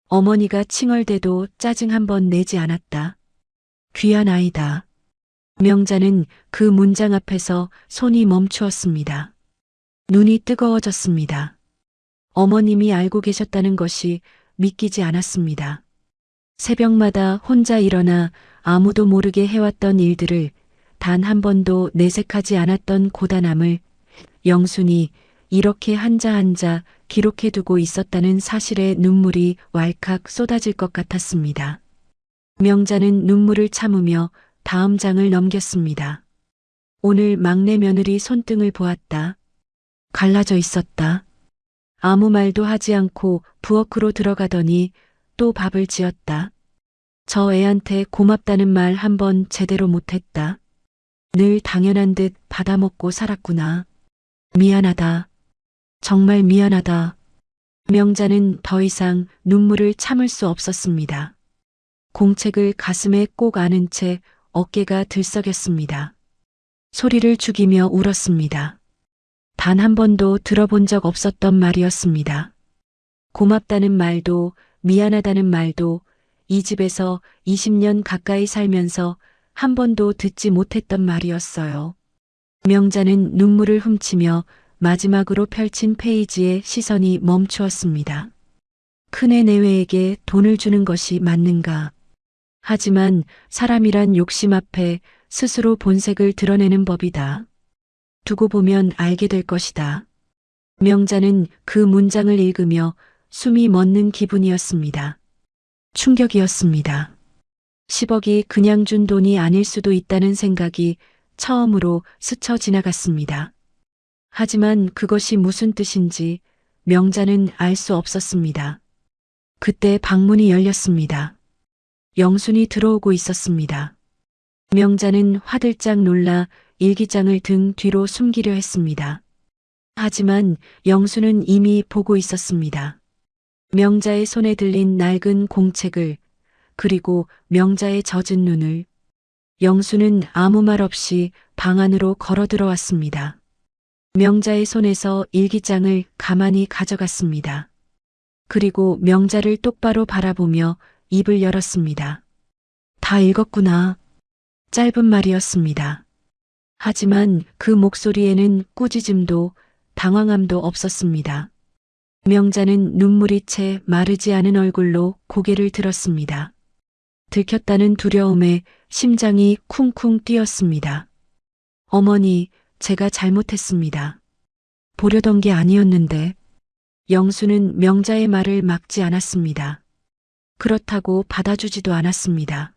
어머니가 칭얼대도 짜증 한 번 내지 않았다. 귀한 아이다. 명자는 그 문장 앞에서 손이 멈추었습니다. 눈이 뜨거워졌습니다. 어머님이 알고 계셨다는 것이 믿기지 않았습니다. 새벽마다 혼자 일어나 아무도 모르게 해왔던 일들을 단 한 번도 내색하지 않았던 고단함을 영순이 이렇게 한자 한자 기록해두고 있었다는 사실에 눈물이 왈칵 쏟아질 것 같았습니다. 명자는 눈물을 참으며 다음 장을 넘겼습니다. 오늘 막내 며느리 손등을 보았다. 갈라져 있었다. 아무 말도 하지 않고 부엌으로 들어가더니 또 밥을 지었다. 저 애한테 고맙다는 말 한 번 제대로 못했다. 늘 당연한 듯 받아먹고 살았구나. 미안하다. 정말 미안하다. 명자는 더 이상 눈물을 참을 수 없었습니다. 공책을 가슴에 꼭 안은 채 어깨가 들썩였습니다. 소리를 죽이며 울었습니다. 단 한 번도 들어본 적 없었던 말이었습니다. 고맙다는 말도 미안하다는 말도 이 집에서 20년 가까이 살면서 한 번도 듣지 못했던 말이었어요. 명자는 눈물을 훔치며 마지막으로 펼친 페이지에 시선이 멈추었습니다. 큰애 내외에게 돈을 주는 것이 맞는가? 하지만 사람이란 욕심 앞에 스스로 본색을 드러내는 법이다. 두고 보면 알게 될 것이다. 명자는 그 문장을 읽으며 숨이 멎는 기분이었습니다. 충격이었습니다. 10억이 그냥 준 돈이 아닐 수도 있다는 생각이 처음으로 스쳐 지나갔습니다. 하지만 그것이 무슨 뜻인지 명자는 알 수 없었습니다. 그때 방문이 열렸습니다. 영순이 들어오고 있었습니다. 명자는 화들짝 놀라 일기장을 등 뒤로 숨기려 했습니다. 하지만 영순은 이미 보고 있었습니다. 명자의 손에 들린 낡은 공책을 그리고 명자의 젖은 눈을. 영순은 아무 말 없이 방 안으로 걸어 들어왔습니다. 명자의 손에서 일기장을 가만히 가져갔습니다. 그리고 명자를 똑바로 바라보며 입을 열었습니다. 다 읽었구나. 짧은 말이었습니다. 하지만 그 목소리에는 꾸짖음도 당황함도 없었습니다. 명자는 눈물이 채 마르지 않은 얼굴로 고개를 들었습니다. 들켰다는 두려움에 심장이 쿵쿵 뛰었습니다. 어머니, 제가 잘못했습니다. 보려던 게 아니었는데. 영수는 명자의 말을 막지 않았습니다. 그렇다고 받아주지도 않았습니다.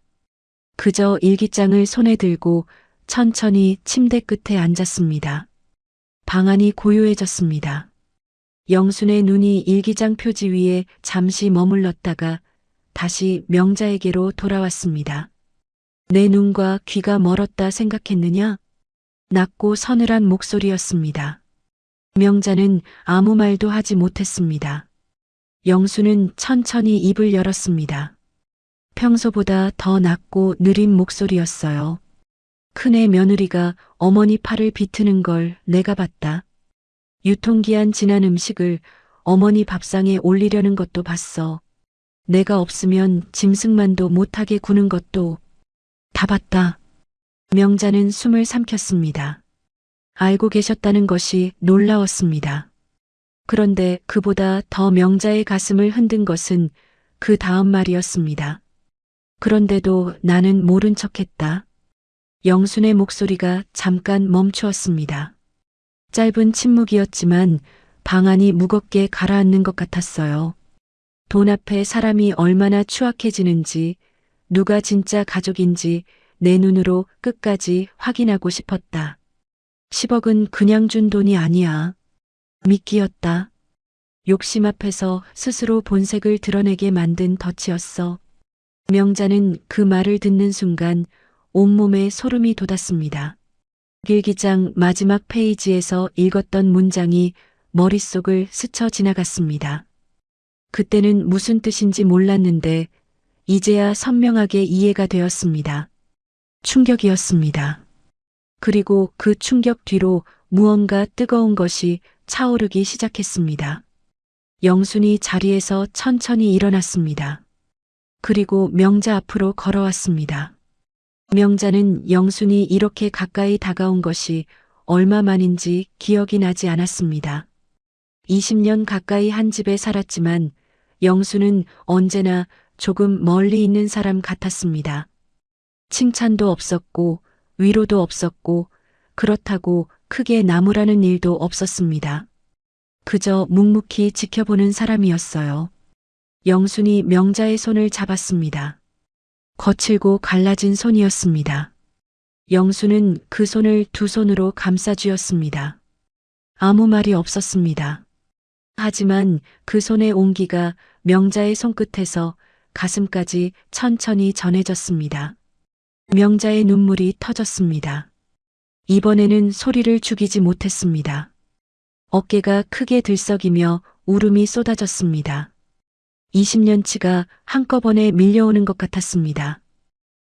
그저 일기장을 손에 들고 천천히 침대 끝에 앉았습니다. 방안이 고요해졌습니다. 영순의 눈이 일기장 표지 위에 잠시 머물렀다가 다시 명자에게로 돌아왔습니다. 내 눈과 귀가 멀었다 생각했느냐? 낮고 서늘한 목소리였습니다. 명자는 아무 말도 하지 못했습니다. 영수는 천천히 입을 열었습니다. 평소보다 더 낮고 느린 목소리였어요. 큰애 며느리가 어머니 팔을 비트는 걸 내가 봤다. 유통기한 지난 음식을 어머니 밥상에 올리려는 것도 봤어. 내가 없으면 짐승만도 못하게 구는 것도 다 봤다. 명자는 숨을 삼켰습니다. 알고 계셨다는 것이 놀라웠습니다. 그런데 그보다 더 명자의 가슴을 흔든 것은 그 다음 말이었습니다. 그런데도 나는 모른 척했다. 영순의 목소리가 잠깐 멈추었습니다. 짧은 침묵이었지만 방안이 무겁게 가라앉는 것 같았어요. 돈 앞에 사람이 얼마나 추악해지는지, 누가 진짜 가족인지 내 눈으로 끝까지 확인하고 싶었다. 10억은 그냥 준 돈이 아니야. 미끼였다. 욕심 앞에서 스스로 본색을 드러내게 만든 덫이었어. 명자는 그 말을 듣는 순간 온몸에 소름이 돋았습니다. 일기장 마지막 페이지에서 읽었던 문장이 머릿속을 스쳐 지나갔습니다. 그때는 무슨 뜻인지 몰랐는데 이제야 선명하게 이해가 되었습니다. 충격이었습니다. 그리고 그 충격 뒤로 무언가 뜨거운 것이 차오르기 시작했습니다. 영순이 자리에서 천천히 일어났습니다. 그리고 명자 앞으로 걸어왔습니다. 명자는 영순이 이렇게 가까이 다가온 것이 얼마만인지 기억이 나지 않았습니다. 20년 가까이 한 집에 살았지만 영순은 언제나 조금 멀리 있는 사람 같았습니다. 칭찬도 없었고 위로도 없었고 그렇다고 크게 나무라는 일도 없었습니다. 그저 묵묵히 지켜보는 사람이었어요. 영순이 명자의 손을 잡았습니다. 거칠고 갈라진 손이었습니다. 영수는 그 손을 두 손으로 감싸쥐었습니다. 아무 말이 없었습니다. 하지만 그 손의 온기가 명자의 손끝에서 가슴까지 천천히 전해졌습니다. 명자의 눈물이 터졌습니다. 이번에는 소리를 죽이지 못했습니다. 어깨가 크게 들썩이며 울음이 쏟아졌습니다. 20년치가 한꺼번에 밀려오는 것 같았습니다.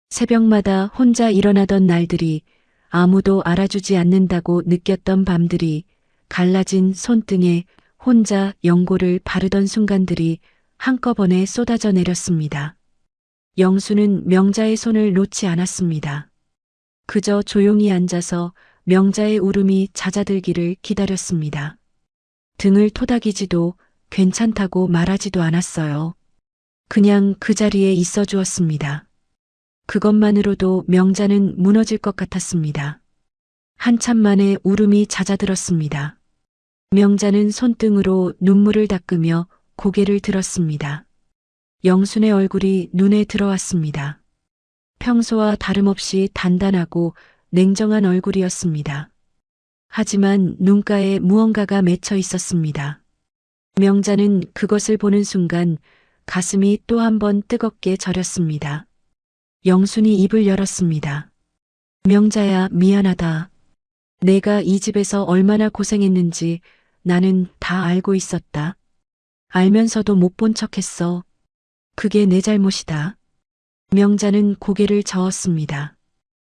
새벽마다 혼자 일어나던 날들이, 아무도 알아주지 않는다고 느꼈던 밤들이, 갈라진 손등에 혼자 연고를 바르던 순간들이 한꺼번에 쏟아져 내렸습니다. 영수는 명자의 손을 놓지 않았습니다. 그저 조용히 앉아서 명자의 울음이 잦아들기를 기다렸습니다. 등을 토닥이지도 괜찮다고 말하지도 않았어요. 그냥 그 자리에 있어 주었습니다. 그것만으로도 명자는 무너질 것 같았습니다. 한참 만에 울음이 잦아들었습니다. 명자는 손등으로 눈물을 닦으며 고개를 들었습니다. 영순의 얼굴이 눈에 들어왔습니다. 평소와 다름없이 단단하고 냉정한 얼굴이었습니다. 하지만 눈가에 무언가가 맺혀 있었습니다. 명자는 그것을 보는 순간 가슴이 또 한 번 뜨겁게 저렸습니다. 영순이 입을 열었습니다. 명자야, 미안하다. 내가 이 집에서 얼마나 고생했는지 나는 다 알고 있었다. 알면서도 못 본 척했어. 그게 내 잘못이다. 명자는 고개를 저었습니다.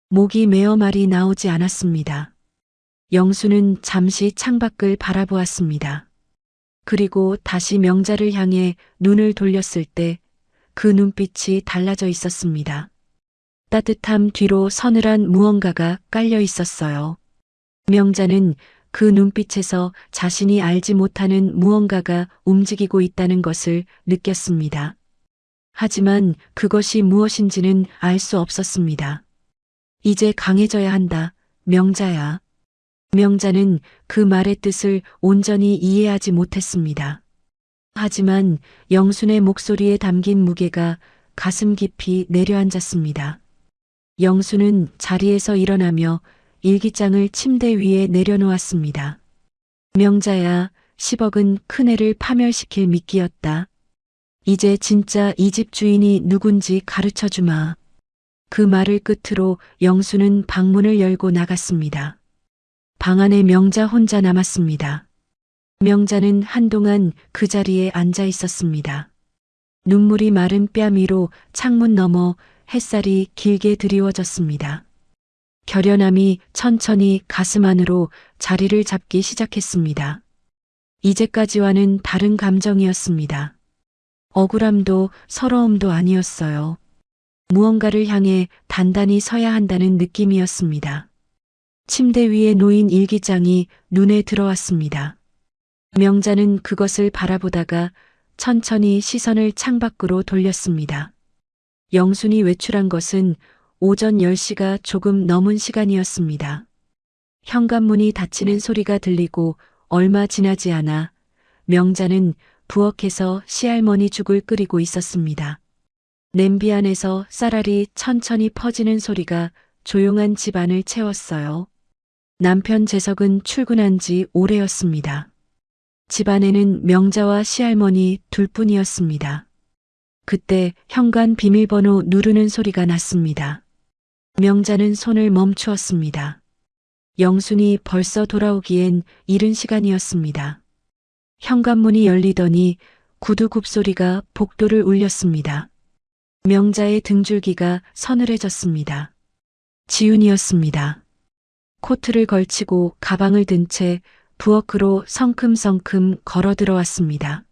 목이 메어 말이 나오지 않았습니다. 영수는 잠시 창밖을 바라보았습니다. 그리고 다시 명자를 향해 눈을 돌렸을 때 그 눈빛이 달라져 있었습니다. 따뜻함 뒤로 서늘한 무언가가 깔려 있었어요. 명자는 그 눈빛에서 자신이 알지 못하는 무언가가 움직이고 있다는 것을 느꼈습니다. 하지만 그것이 무엇인지는 알 수 없었습니다. 이제 강해져야 한다, 명자야. 명자는 그 말의 뜻을 온전히 이해하지 못했습니다. 하지만 영순의 목소리에 담긴 무게가 가슴 깊이 내려앉았습니다. 영순은 자리에서 일어나며 일기장을 침대 위에 내려놓았습니다. 명자야, 10억은 큰애를 파멸시킬 미끼였다. 이제 진짜 이 집 주인이 누군지 가르쳐 주마. 그 말을 끝으로 영수는 방문을 열고 나갔습니다. 방 안에 명자 혼자 남았습니다. 명자는 한동안 그 자리에 앉아 있었습니다. 눈물이 마른 뺨 위로 창문 너머 햇살이 길게 드리워졌습니다. 결연함이 천천히 가슴 안으로 자리를 잡기 시작했습니다. 이제까지와는 다른 감정이었습니다. 억울함도 서러움도 아니었어요. 무언가를 향해 단단히 서야 한다는 느낌이었습니다. 침대 위에 놓인 일기장이 눈에 들어왔습니다. 명자는 그것을 바라보다가 천천히 시선을 창밖으로 돌렸습니다. 영순이 외출한 것은 오전 10시가 조금 넘은 시간이었습니다. 현관문이 닫히는 소리가 들리고 얼마 지나지 않아 명자는 부엌에서 시할머니 죽을 끓이고 있었습니다. 냄비 안에서 쌀알이 천천히 퍼지는 소리가 조용한 집안을 채웠어요. 남편 재석은 출근한 지 오래였습니다. 집안에는 명자와 시할머니 둘뿐이었습니다. 그때 현관 비밀번호 누르는 소리가 났습니다. 명자는 손을 멈추었습니다. 영순이 벌써 돌아오기엔 이른 시간이었습니다. 현관문이 열리더니 구두 굽소리가 복도를 울렸습니다. 명자의 등줄기가 서늘해졌습니다. 지훈이었습니다. 코트를 걸치고 가방을 든 채 부엌으로 성큼성큼 걸어 들어왔습니다.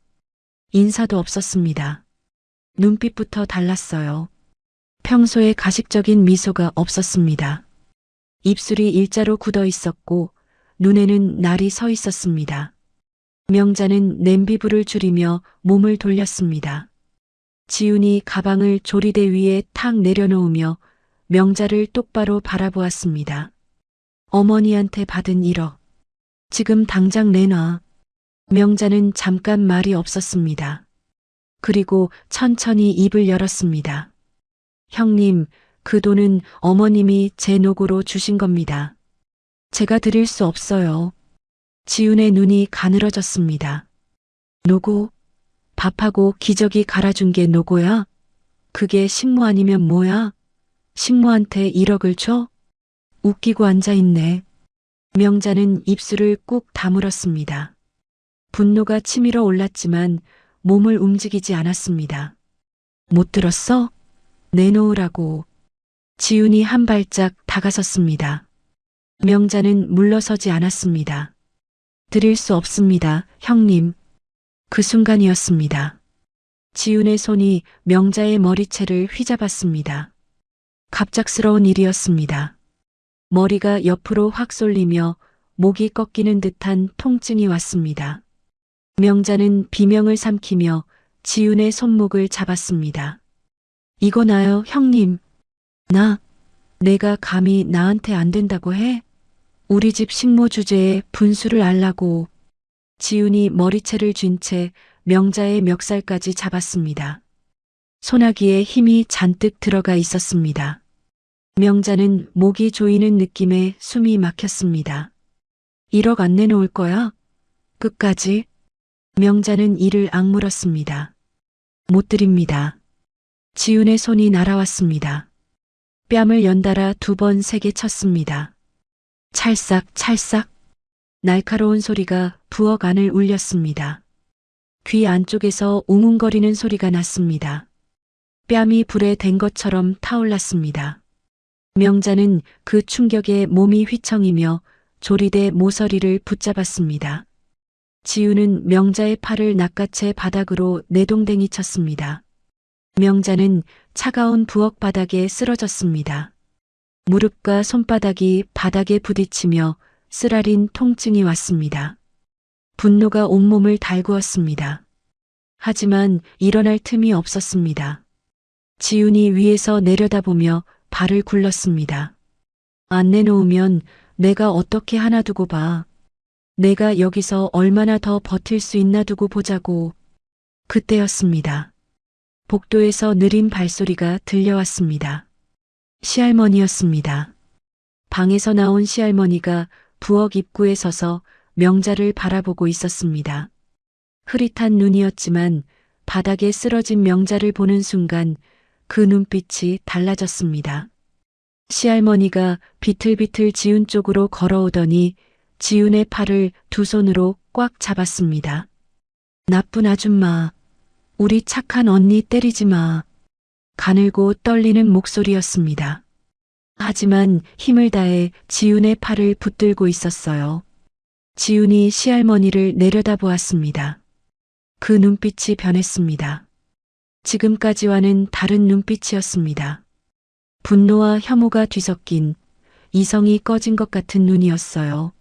인사도 없었습니다. 눈빛부터 달랐어요. 평소에 가식적인 미소가 없었습니다. 입술이 일자로 굳어 있었고 눈에는 날이 서 있었습니다. 명자는 냄비불을 줄이며 몸을 돌렸습니다. 지훈이 가방을 조리대 위에 탁 내려놓으며 명자를 똑바로 바라보았습니다. 어머니한테 받은 1억. 지금 당장 내놔. 명자는 잠깐 말이 없었습니다. 그리고 천천히 입을 열었습니다. 형님, 그 돈은 어머님이 제 노고로 주신 겁니다. 제가 드릴 수 없어요. 지훈의 눈이 가늘어졌습니다. 노고? 밥하고 기저귀 갈아준 게 노고야? 그게 식모 아니면 뭐야? 식모한테 1억을 줘? 웃기고 앉아있네. 명자는 입술을 꾹 다물었습니다. 분노가 치밀어 올랐지만 몸을 움직이지 않았습니다. 못 들었어? 내놓으라고. 지훈이 한 발짝 다가섰습니다. 명자는 물러서지 않았습니다. 드릴 수 없습니다, 형님. 그 순간이었습니다. 지훈의 손이 명자의 머리채를 휘잡았습니다. 갑작스러운 일이었습니다. 머리가 옆으로 확 쏠리며 목이 꺾이는 듯한 통증이 왔습니다. 명자는 비명을 삼키며 지훈의 손목을 잡았습니다. 이거 나요, 형님. 내가 감히 나한테 안 된다고 해? 우리 집 식모 주제에 분수를 알라고. 지훈이 머리채를 쥔 채 명자의 멱살까지 잡았습니다. 소나기에 힘이 잔뜩 들어가 있었습니다. 명자는 목이 조이는 느낌에 숨이 막혔습니다. 1억 안 내놓을 거야? 끝까지? 명자는 이를 악물었습니다. 못 드립니다. 지훈의 손이 날아왔습니다. 뺨을 연달아 2번 세게 쳤습니다. 찰싹 찰싹. 날카로운 소리가 부엌 안을 울렸습니다. 귀 안쪽에서 웅웅거리는 소리가 났습니다. 뺨이 불에 댄 것처럼 타올랐습니다. 명자는 그 충격에 몸이 휘청이며 조리대 모서리를 붙잡았습니다. 지우는 명자의 팔을 낚아채 바닥으로 내동댕이 쳤습니다. 명자는 차가운 부엌 바닥에 쓰러졌습니다. 무릎과 손바닥이 바닥에 부딪히며 쓰라린 통증이 왔습니다. 분노가 온몸을 달구었습니다. 하지만 일어날 틈이 없었습니다. 지훈이 위에서 내려다보며 발을 굴렀습니다. 안 내놓으면 내가 어떻게 하나 두고 봐. 내가 여기서 얼마나 더 버틸 수 있나 두고 보자고. 그때였습니다. 복도에서 느린 발소리가 들려왔습니다. 시할머니였습니다. 방에서 나온 시할머니가 부엌 입구에 서서 명자를 바라보고 있었습니다. 흐릿한 눈이었지만 바닥에 쓰러진 명자를 보는 순간 그 눈빛이 달라졌습니다. 시할머니가 비틀비틀 지훈 쪽으로 걸어오더니 지훈의 팔을 두 손으로 꽉 잡았습니다. 나쁜 아줌마, 우리 착한 언니 때리지 마. 가늘고 떨리는 목소리였습니다. 하지만 힘을 다해 지훈의 팔을 붙들고 있었어요. 지훈이 시할머니를 내려다보았습니다. 그 눈빛이 변했습니다. 지금까지와는 다른 눈빛이었습니다. 분노와 혐오가 뒤섞인 이성이 꺼진 것 같은 눈이었어요.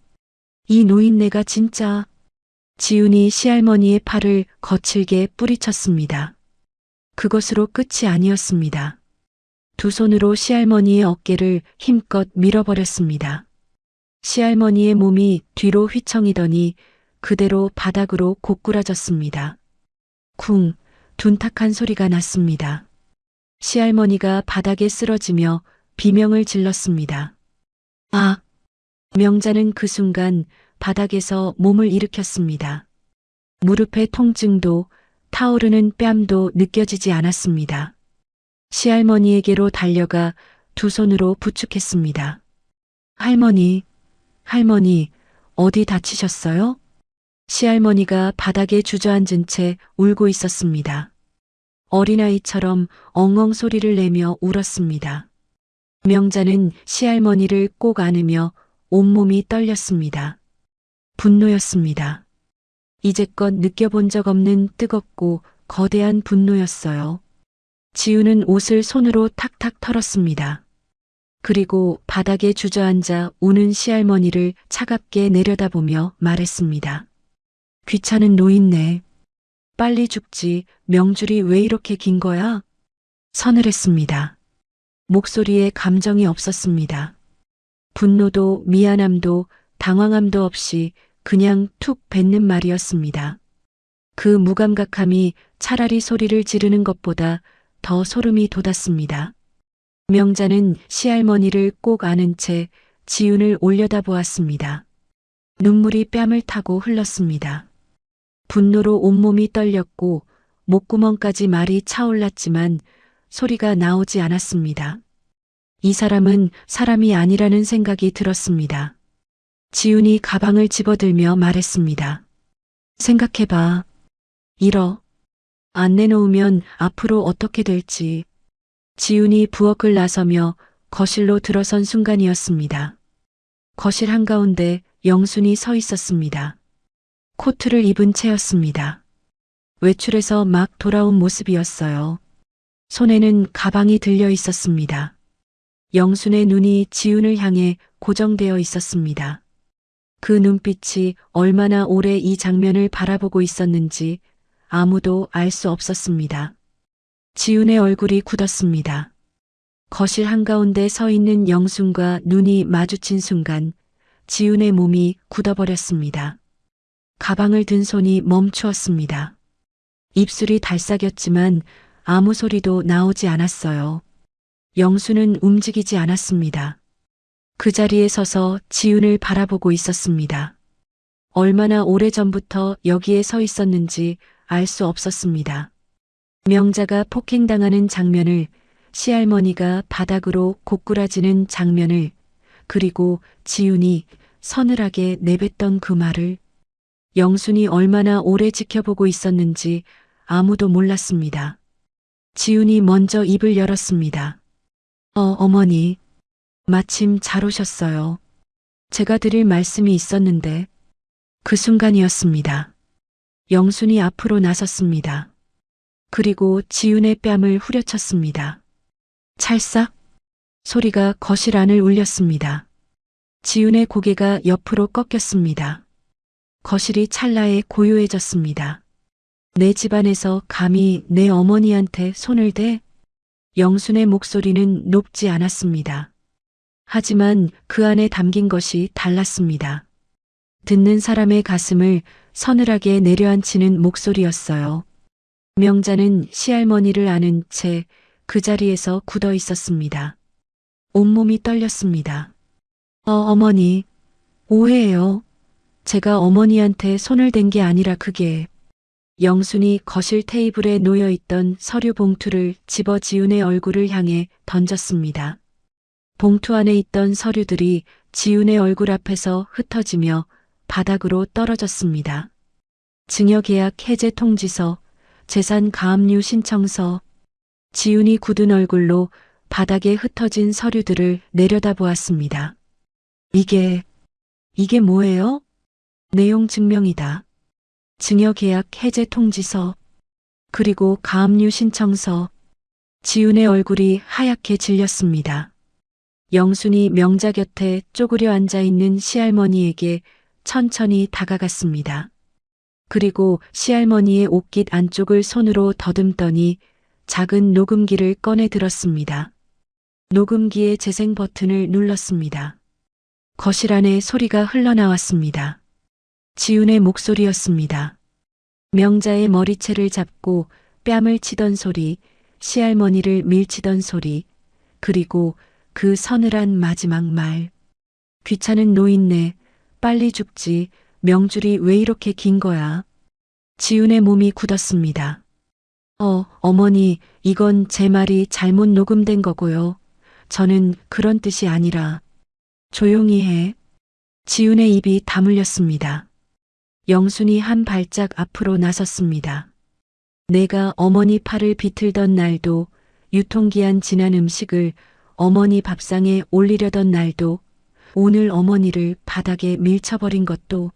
이 노인네가 진짜. 지훈이 시할머니의 팔을 거칠게 뿌리쳤습니다. 그것으로 끝이 아니었습니다. 두 손으로 시할머니의 어깨를 힘껏 밀어버렸습니다. 시할머니의 몸이 뒤로 휘청이더니 그대로 바닥으로 고꾸라졌습니다. 쿵, 둔탁한 소리가 났습니다. 시할머니가 바닥에 쓰러지며 비명을 질렀습니다. 아! 명자는 그 순간 바닥에서 몸을 일으켰습니다. 무릎의 통증도 타오르는 뺨도 느껴지지 않았습니다. 시할머니에게로 달려가 두 손으로 부축했습니다. 할머니, 할머니, 어디 다치셨어요? 시할머니가 바닥에 주저앉은 채 울고 있었습니다. 어린아이처럼 엉엉 소리를 내며 울었습니다. 명자는 시할머니를 꼭 안으며 온몸이 떨렸습니다. 분노였습니다. 이제껏 느껴본 적 없는 뜨겁고 거대한 분노였어요. 지우는 옷을 손으로 탁탁 털었습니다. 그리고 바닥에 주저앉아 우는 시할머니를 차갑게 내려다보며 말했습니다. 귀찮은 노인네. 빨리 죽지, 명줄이 왜 이렇게 긴 거야? 서늘했습니다. 목소리에 감정이 없었습니다. 분노도 미안함도 당황함도 없이 그냥 툭 뱉는 말이었습니다. 그 무감각함이 차라리 소리를 지르는 것보다 더 소름이 돋았습니다. 명자는 시할머니를 꼭 안은 채 지훈을 올려다보았습니다. 눈물이 뺨을 타고 흘렀습니다. 분노로 온몸이 떨렸고 목구멍까지 말이 차올랐지만 소리가 나오지 않았습니다. 이 사람은 사람이 아니라는 생각이 들었습니다. 지훈이 가방을 집어들며 말했습니다. 생각해봐. 잃어. 안 내놓으면 앞으로 어떻게 될지. 지훈이 부엌을 나서며 거실로 들어선 순간이었습니다. 거실 한가운데 영순이 서 있었습니다. 코트를 입은 채였습니다. 외출해서 막 돌아온 모습이었어요. 손에는 가방이 들려 있었습니다. 영순의 눈이 지훈을 향해 고정되어 있었습니다. 그 눈빛이 얼마나 오래 이 장면을 바라보고 있었는지 아무도 알 수 없었습니다. 지훈의 얼굴이 굳었습니다. 거실 한가운데 서 있는 영순과 눈이 마주친 순간 지훈의 몸이 굳어버렸습니다. 가방을 든 손이 멈추었습니다. 입술이 달싹였지만 아무 소리도 나오지 않았어요. 영수는 움직이지 않았습니다. 그 자리에 서서 지훈을 바라보고 있었습니다. 얼마나 오래전부터 여기에 서 있었는지 알 수 없었습니다. 명자가 폭행당하는 장면을, 시할머니가 바닥으로 고꾸라지는 장면을, 그리고 지훈이 서늘하게 내뱉던 그 말을, 영순이 얼마나 오래 지켜보고 있었는지 아무도 몰랐습니다. 지훈이 먼저 입을 열었습니다. 어머니, 마침 잘 오셨어요. 제가 드릴 말씀이 있었는데 그 순간이었습니다. 영순이 앞으로 나섰습니다. 그리고 지윤의 뺨을 후려쳤습니다. 찰싹 소리가 거실 안을 울렸습니다. 지윤의 고개가 옆으로 꺾였습니다. 거실이 찰나에 고요해졌습니다. 내 집안에서 감히 내 어머니한테 손을 대? 영순의 목소리는 높지 않았습니다. 하지만 그 안에 담긴 것이 달랐습니다. 듣는 사람의 가슴을 서늘하게 내려앉히는 목소리였어요. 명자는 시할머니를 안은 채 그 자리에서 굳어 있었습니다. 온몸이 떨렸습니다. 어머니, 오해예요. 제가 어머니한테 손을 댄 게 아니라 그게. 영순이 거실 테이블에 놓여있던 서류 봉투를 집어 지윤의 얼굴을 향해 던졌습니다. 봉투 안에 있던 서류들이 지윤의 얼굴 앞에서 흩어지며 바닥으로 떨어졌습니다. 증여계약 해제 통지서, 재산 가압류 신청서. 지윤이 굳은 얼굴로 바닥에 흩어진 서류들을 내려다보았습니다. 이게 뭐예요? 내용 증명이다. 증여계약 해제 통지서, 그리고 가압류 신청서. 지윤의 얼굴이 하얗게 질렸습니다. 영순이 명자 곁에 쪼그려 앉아있는 시할머니에게 천천히 다가갔습니다. 그리고 시할머니의 옷깃 안쪽을 손으로 더듬더니 작은 녹음기를 꺼내 들었습니다. 녹음기의 재생 버튼을 눌렀습니다. 거실 안에 소리가 흘러나왔습니다. 지윤의 목소리였습니다. 명자의 머리채를 잡고 뺨을 치던 소리, 시할머니를 밀치던 소리, 그리고 그 서늘한 마지막 말. 귀찮은 노인네, 빨리 죽지, 명줄이 왜 이렇게 긴 거야? 지윤의 몸이 굳었습니다. 어머니, 이건 제 말이 잘못 녹음된 거고요. 저는 그런 뜻이 아니라. 조용히 해. 지윤의 입이 다물렸습니다. 영순이 한 발짝 앞으로 나섰습니다. 내가 어머니 팔을 비틀던 날도, 유통기한 지난 음식을 어머니 밥상에 올리려던 날도, 오늘 어머니를 바닥에 밀쳐버린 것도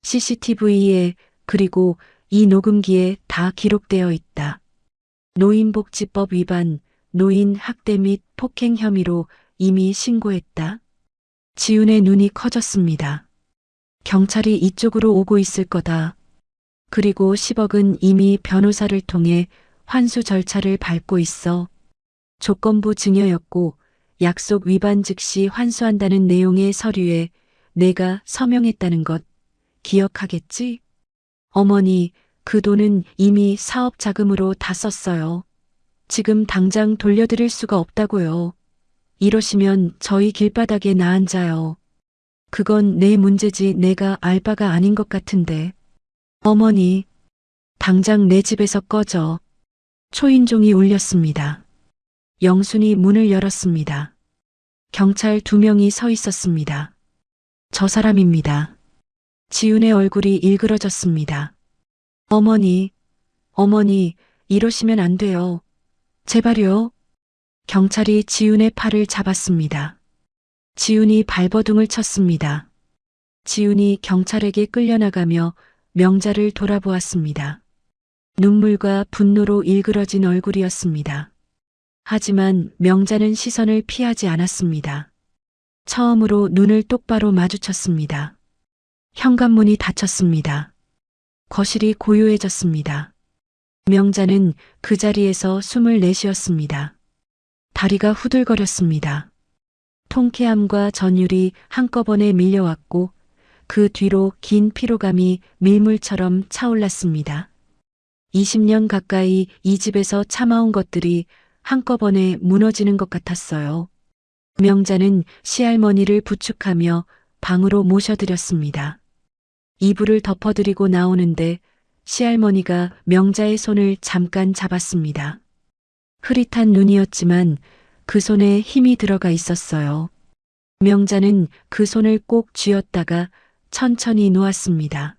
CCTV에 그리고 이 녹음기에 다 기록되어 있다. 노인복지법 위반, 노인 학대 및 폭행 혐의로 이미 신고했다. 지윤의 눈이 커졌습니다. 경찰이 이쪽으로 오고 있을 거다. 그리고 10억은 이미 변호사를 통해 환수 절차를 밟고 있어. 조건부 증여였고 약속 위반 즉시 환수한다는 내용의 서류에 내가 서명했다는 것 기억하겠지? 어머니, 그 돈은 이미 사업 자금으로 다 썼어요. 지금 당장 돌려드릴 수가 없다고요. 이러시면 저희 길바닥에 나앉아요. 그건 내 문제지 내가 알 바가 아닌 것 같은데. 어머니, 당장 내 집에서 꺼져. 초인종이 울렸습니다. 영순이 문을 열었습니다. 경찰 2명이 서 있었습니다. 저 사람입니다. 지윤의 얼굴이 일그러졌습니다. 어머니, 이러시면 안 돼요. 제발요. 경찰이 지윤의 팔을 잡았습니다. 지윤이 발버둥을 쳤습니다. 지윤이 경찰에게 끌려나가며 명자를 돌아보았습니다. 눈물과 분노로 일그러진 얼굴이었습니다. 하지만 명자는 시선을 피하지 않았습니다. 처음으로 눈을 똑바로 마주쳤습니다. 현관문이 닫혔습니다. 거실이 고요해졌습니다. 명자는 그 자리에서 숨을 내쉬었습니다. 다리가 후들거렸습니다. 통쾌함과 전율이 한꺼번에 밀려왔고 그 뒤로 긴 피로감이 밀물처럼 차올랐습니다. 20년 가까이 이 집에서 참아온 것들이 한꺼번에 무너지는 것 같았어요. 명자는 시할머니를 부축하며 방으로 모셔드렸습니다. 이불을 덮어드리고 나오는데 시할머니가 명자의 손을 잠깐 잡았습니다. 흐릿한 눈이었지만 그 손에 힘이 들어가 있었어요. 명자는 그 손을 꼭 쥐었다가 천천히 놓았습니다.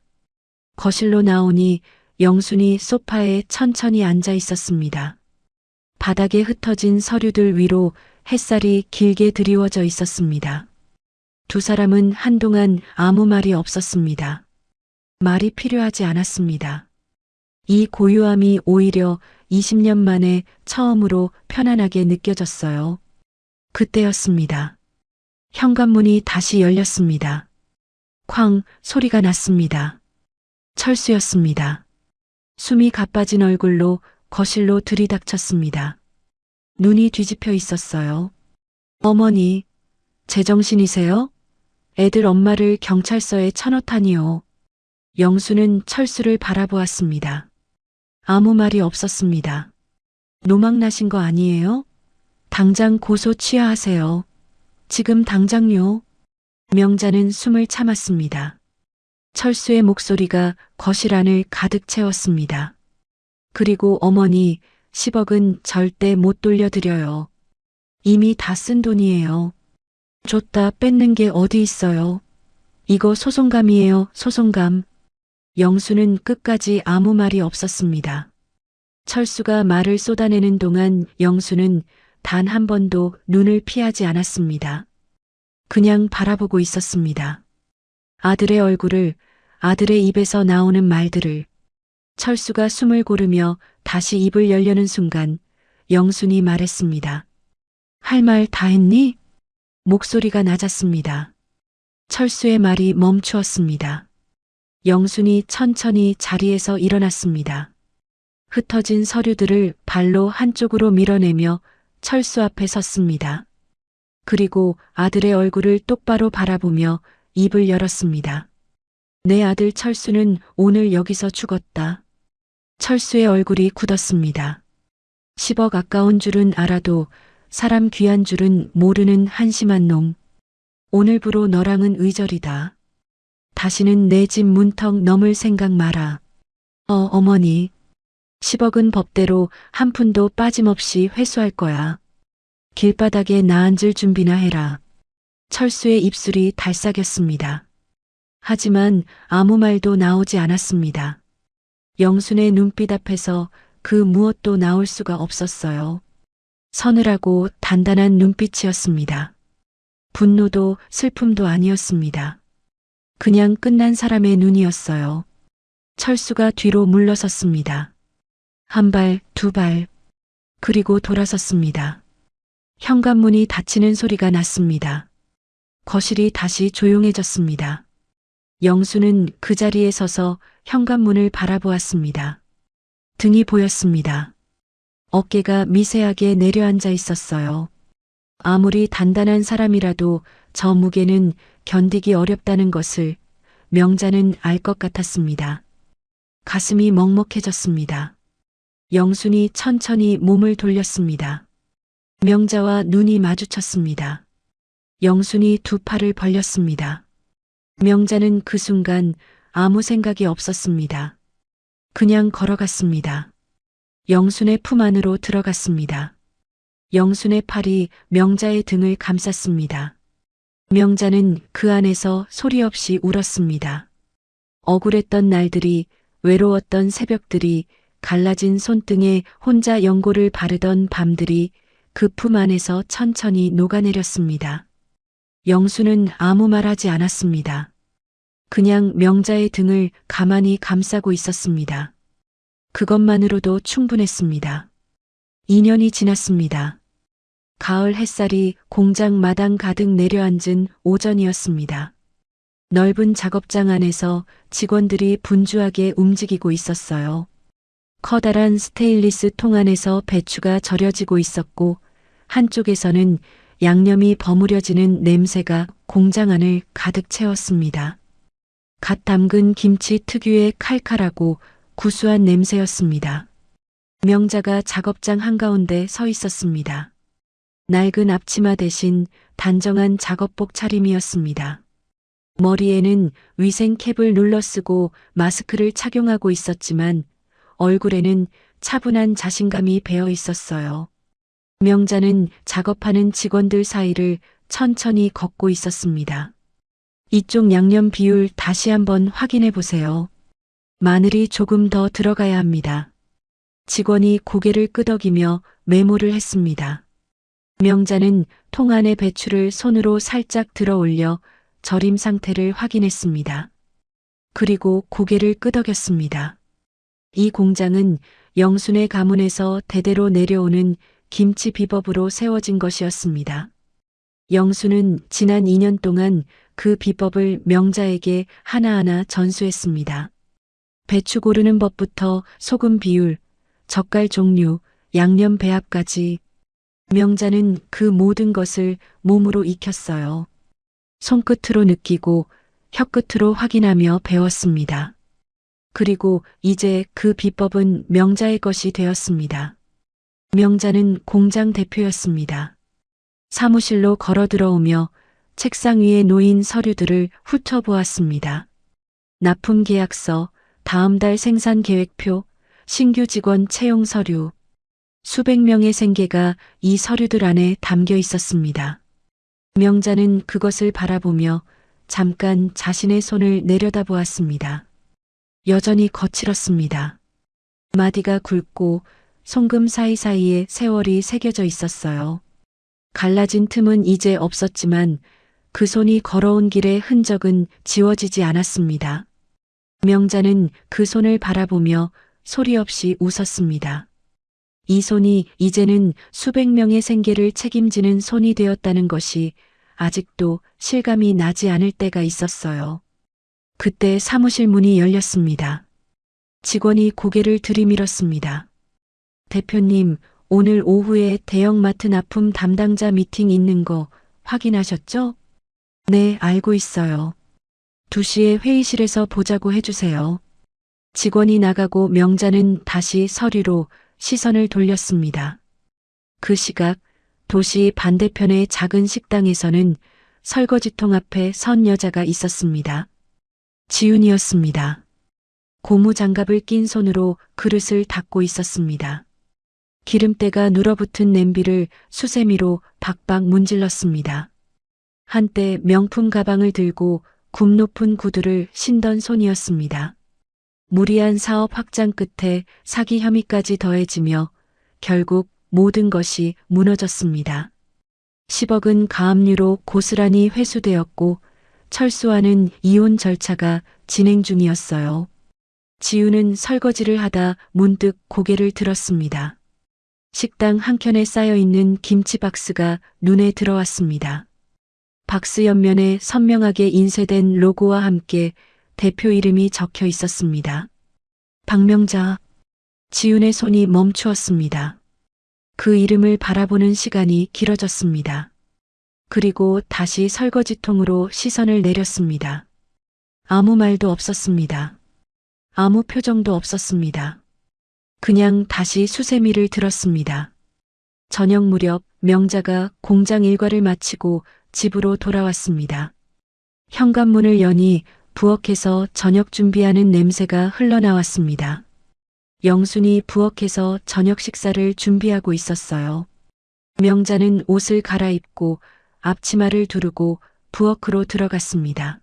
거실로 나오니 영순이 소파에 천천히 앉아 있었습니다. 바닥에 흩어진 서류들 위로 햇살이 길게 드리워져 있었습니다. 두 사람은 한동안 아무 말이 없었습니다. 말이 필요하지 않았습니다. 이 고요함이 오히려 20년 만에 처음으로 편안하게 느껴졌어요. 그때였습니다. 현관문이 다시 열렸습니다. 쾅 소리가 났습니다. 철수였습니다. 숨이 가빠진 얼굴로 거실로 들이닥쳤습니다. 눈이 뒤집혀 있었어요. 어머니, 제정신이세요? 애들 엄마를 경찰서에 쳐넣다니요. 영수는 철수를 바라보았습니다. 아무 말이 없었습니다. 노망나신 거 아니에요? 당장 고소 취하하세요. 지금 당장요. 명자는 숨을 참았습니다. 철수의 목소리가 거실 안을 가득 채웠습니다. 그리고 어머니, 10억은 절대 못 돌려드려요. 이미 다 쓴 돈이에요. 줬다 뺏는 게 어디 있어요. 이거 소송감이에요, 소송감. 영수는 끝까지 아무 말이 없었습니다. 철수가 말을 쏟아내는 동안 영수는 단 한 번도 눈을 피하지 않았습니다. 그냥 바라보고 있었습니다. 아들의 얼굴을, 아들의 입에서 나오는 말들을. 철수가 숨을 고르며 다시 입을 열려는 순간 영순이 말했습니다. 할 말 다 했니? 목소리가 낮았습니다. 철수의 말이 멈추었습니다. 영순이 천천히 자리에서 일어났습니다. 흩어진 서류들을 발로 한쪽으로 밀어내며 철수 앞에 섰습니다. 그리고 아들의 얼굴을 똑바로 바라보며 입을 열었습니다. 내 아들 철수는 오늘 여기서 죽었다. 철수의 얼굴이 굳었습니다. 10억 아까운 줄은 알아도 사람 귀한 줄은 모르는 한심한 놈. 오늘부로 너랑은 의절이다. 다시는 내 집 문턱 넘을 생각 마라. 어머니. 10억은 법대로 한 푼도 빠짐없이 회수할 거야. 길바닥에 나앉을 준비나 해라. 철수의 입술이 달싹였습니다. 하지만 아무 말도 나오지 않았습니다. 영순의 눈빛 앞에서 그 무엇도 나올 수가 없었어요. 서늘하고 단단한 눈빛이었습니다. 분노도 슬픔도 아니었습니다. 그냥 끝난 사람의 눈이었어요. 철수가 뒤로 물러섰습니다. 한 발, 두 발, 그리고 돌아섰습니다. 현관문이 닫히는 소리가 났습니다. 거실이 다시 조용해졌습니다. 영수는 그 자리에 서서 현관문을 바라보았습니다. 등이 보였습니다. 어깨가 미세하게 내려앉아 있었어요. 아무리 단단한 사람이라도 저 무게는 견디기 어렵다는 것을 명자는 알 것 같았습니다. 가슴이 먹먹해졌습니다. 영순이 천천히 몸을 돌렸습니다. 명자와 눈이 마주쳤습니다. 영순이 두 팔을 벌렸습니다. 명자는 그 순간 아무 생각이 없었습니다. 그냥 걸어갔습니다. 영순의 품 안으로 들어갔습니다. 영순의 팔이 명자의 등을 감쌌습니다. 명자는 그 안에서 소리 없이 울었습니다. 억울했던 날들이, 외로웠던 새벽들이, 갈라진 손등에 혼자 연고를 바르던 밤들이 그 품 안에서 천천히 녹아내렸습니다. 영수는 아무 말 하지 않았습니다. 그냥 명자의 등을 가만히 감싸고 있었습니다. 그것만으로도 충분했습니다. 2년이 지났습니다. 가을 햇살이 공장 마당 가득 내려앉은 오전이었습니다. 넓은 작업장 안에서 직원들이 분주하게 움직이고 있었어요. 커다란 스테인리스 통 안에서 배추가 절여지고 있었고 한쪽에서는 양념이 버무려지는 냄새가 공장 안을 가득 채웠습니다. 갓 담근 김치 특유의 칼칼하고 구수한 냄새였습니다. 명자가 작업장 한가운데 서 있었습니다. 낡은 앞치마 대신 단정한 작업복 차림이었습니다. 머리에는 위생 캡을 눌러쓰고 마스크를 착용하고 있었지만 얼굴에는 차분한 자신감이 배어 있었어요. 명자는 작업하는 직원들 사이를 천천히 걷고 있었습니다. 이쪽 양념 비율 다시 한번 확인해 보세요. 마늘이 조금 더 들어가야 합니다. 직원이 고개를 끄덕이며 메모를 했습니다. 명자는 통 안의 배추를 손으로 살짝 들어 올려 절임 상태를 확인했습니다. 그리고 고개를 끄덕였습니다. 이 공장은 영순의 가문에서 대대로 내려오는 김치 비법으로 세워진 것이었습니다. 영순은 지난 2년 동안 그 비법을 명자에게 하나하나 전수했습니다. 배추 고르는 법부터 소금 비율, 젓갈 종류, 양념 배합까지 명자는 그 모든 것을 몸으로 익혔어요. 손끝으로 느끼고 혀끝으로 확인하며 배웠습니다. 그리고 이제 그 비법은 명자의 것이 되었습니다. 명자는 공장 대표였습니다. 사무실로 걸어 들어오며 책상 위에 놓인 서류들을 훑어보았습니다. 납품 계약서, 다음 달 생산 계획표, 신규 직원 채용 서류, 수백 명의 생계가 이 서류들 안에 담겨 있었습니다. 명자는 그것을 바라보며 잠깐 자신의 손을 내려다보았습니다. 여전히 거칠었습니다. 마디가 굵고 송금 사이사이에 세월이 새겨져 있었어요. 갈라진 틈은 이제 없었지만 그 손이 걸어온 길의 흔적은 지워지지 않았습니다. 명자는 그 손을 바라보며 소리 없이 웃었습니다. 이 손이 이제는 수백 명의 생계를 책임지는 손이 되었다는 것이 아직도 실감이 나지 않을 때가 있었어요. 그때 사무실 문이 열렸습니다. 직원이 고개를 들이밀었습니다. 대표님, 오늘 오후에 대형마트 납품 담당자 미팅 있는 거 확인하셨죠? 네, 알고 있어요. 2시에 회의실에서 보자고 해주세요. 직원이 나가고 명자는 다시 서류로 시선을 돌렸습니다. 그 시각 도시 반대편의 작은 식당에서는 설거지통 앞에 선 여자가 있었습니다. 지윤이었습니다. 고무장갑을 낀 손으로 그릇을 닦고 있었습니다. 기름때가 눌어붙은 냄비를 수세미로 박박 문질렀습니다. 한때 명품 가방을 들고 굽 높은 구두를 신던 손이었습니다. 무리한 사업 확장 끝에 사기 혐의까지 더해지며 결국 모든 것이 무너졌습니다. 10억은 가압류로 고스란히 회수되었고 철수하는 이혼 절차가 진행 중이었어요. 지우는 설거지를 하다 문득 고개를 들었습니다. 식당 한켠에 쌓여있는 김치 박스가 눈에 들어왔습니다. 박스 옆면에 선명하게 인쇄된 로고와 함께 대표 이름이 적혀 있었습니다. 박명자. 지윤의 손이 멈추었습니다. 그 이름을 바라보는 시간이 길어졌습니다. 그리고 다시 설거지통으로 시선을 내렸습니다. 아무 말도 없었습니다. 아무 표정도 없었습니다. 그냥 다시 수세미를 들었습니다. 저녁 무렵 명자가 공장 일과를 마치고 집으로 돌아왔습니다. 현관문을 여니 부엌에서 저녁 준비하는 냄새가 흘러나왔습니다. 영순이 부엌에서 저녁 식사를 준비하고 있었어요. 명자는 옷을 갈아입고 앞치마를 두르고 부엌으로 들어갔습니다.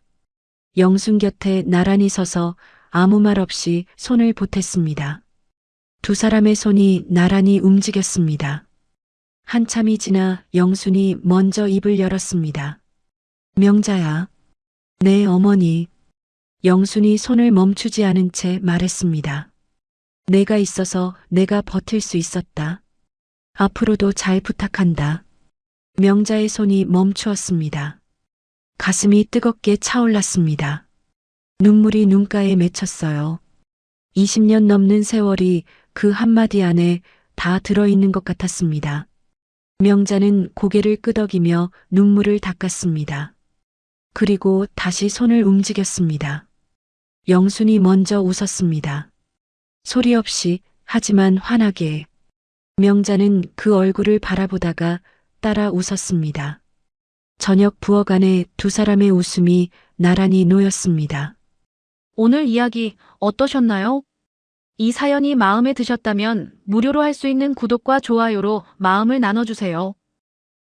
영순 곁에 나란히 서서 아무 말 없이 손을 보탰습니다. 두 사람의 손이 나란히 움직였습니다. 한참이 지나 영순이 먼저 입을 열었습니다. 명자야. 네, 어머니. 영순이 손을 멈추지 않은 채 말했습니다. 내가 있어서 내가 버틸 수 있었다. 앞으로도 잘 부탁한다. 명자의 손이 멈추었습니다. 가슴이 뜨겁게 차올랐습니다. 눈물이 눈가에 맺혔어요. 20년 넘는 세월이 그 한마디 안에 다 들어있는 것 같았습니다. 명자는 고개를 끄덕이며 눈물을 닦았습니다. 그리고 다시 손을 움직였습니다. 영순이 먼저 웃었습니다. 소리 없이 하지만 환하게. 명자는 그 얼굴을 바라보다가 따라 웃었습니다. 저녁 부엌 안에 두 사람의 웃음이 나란히 놓였습니다. 오늘 이야기 어떠셨나요? 이 사연이 마음에 드셨다면 무료로 할 수 있는 구독과 좋아요로 마음을 나눠주세요.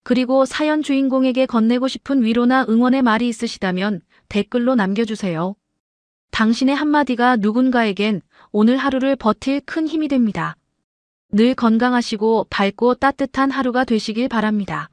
그리고 사연 주인공에게 건네고 싶은 위로나 응원의 말이 있으시다면 댓글로 남겨주세요. 당신의 한마디가 누군가에겐 오늘 하루를 버틸 큰 힘이 됩니다. 늘 건강하시고 밝고 따뜻한 하루가 되시길 바랍니다.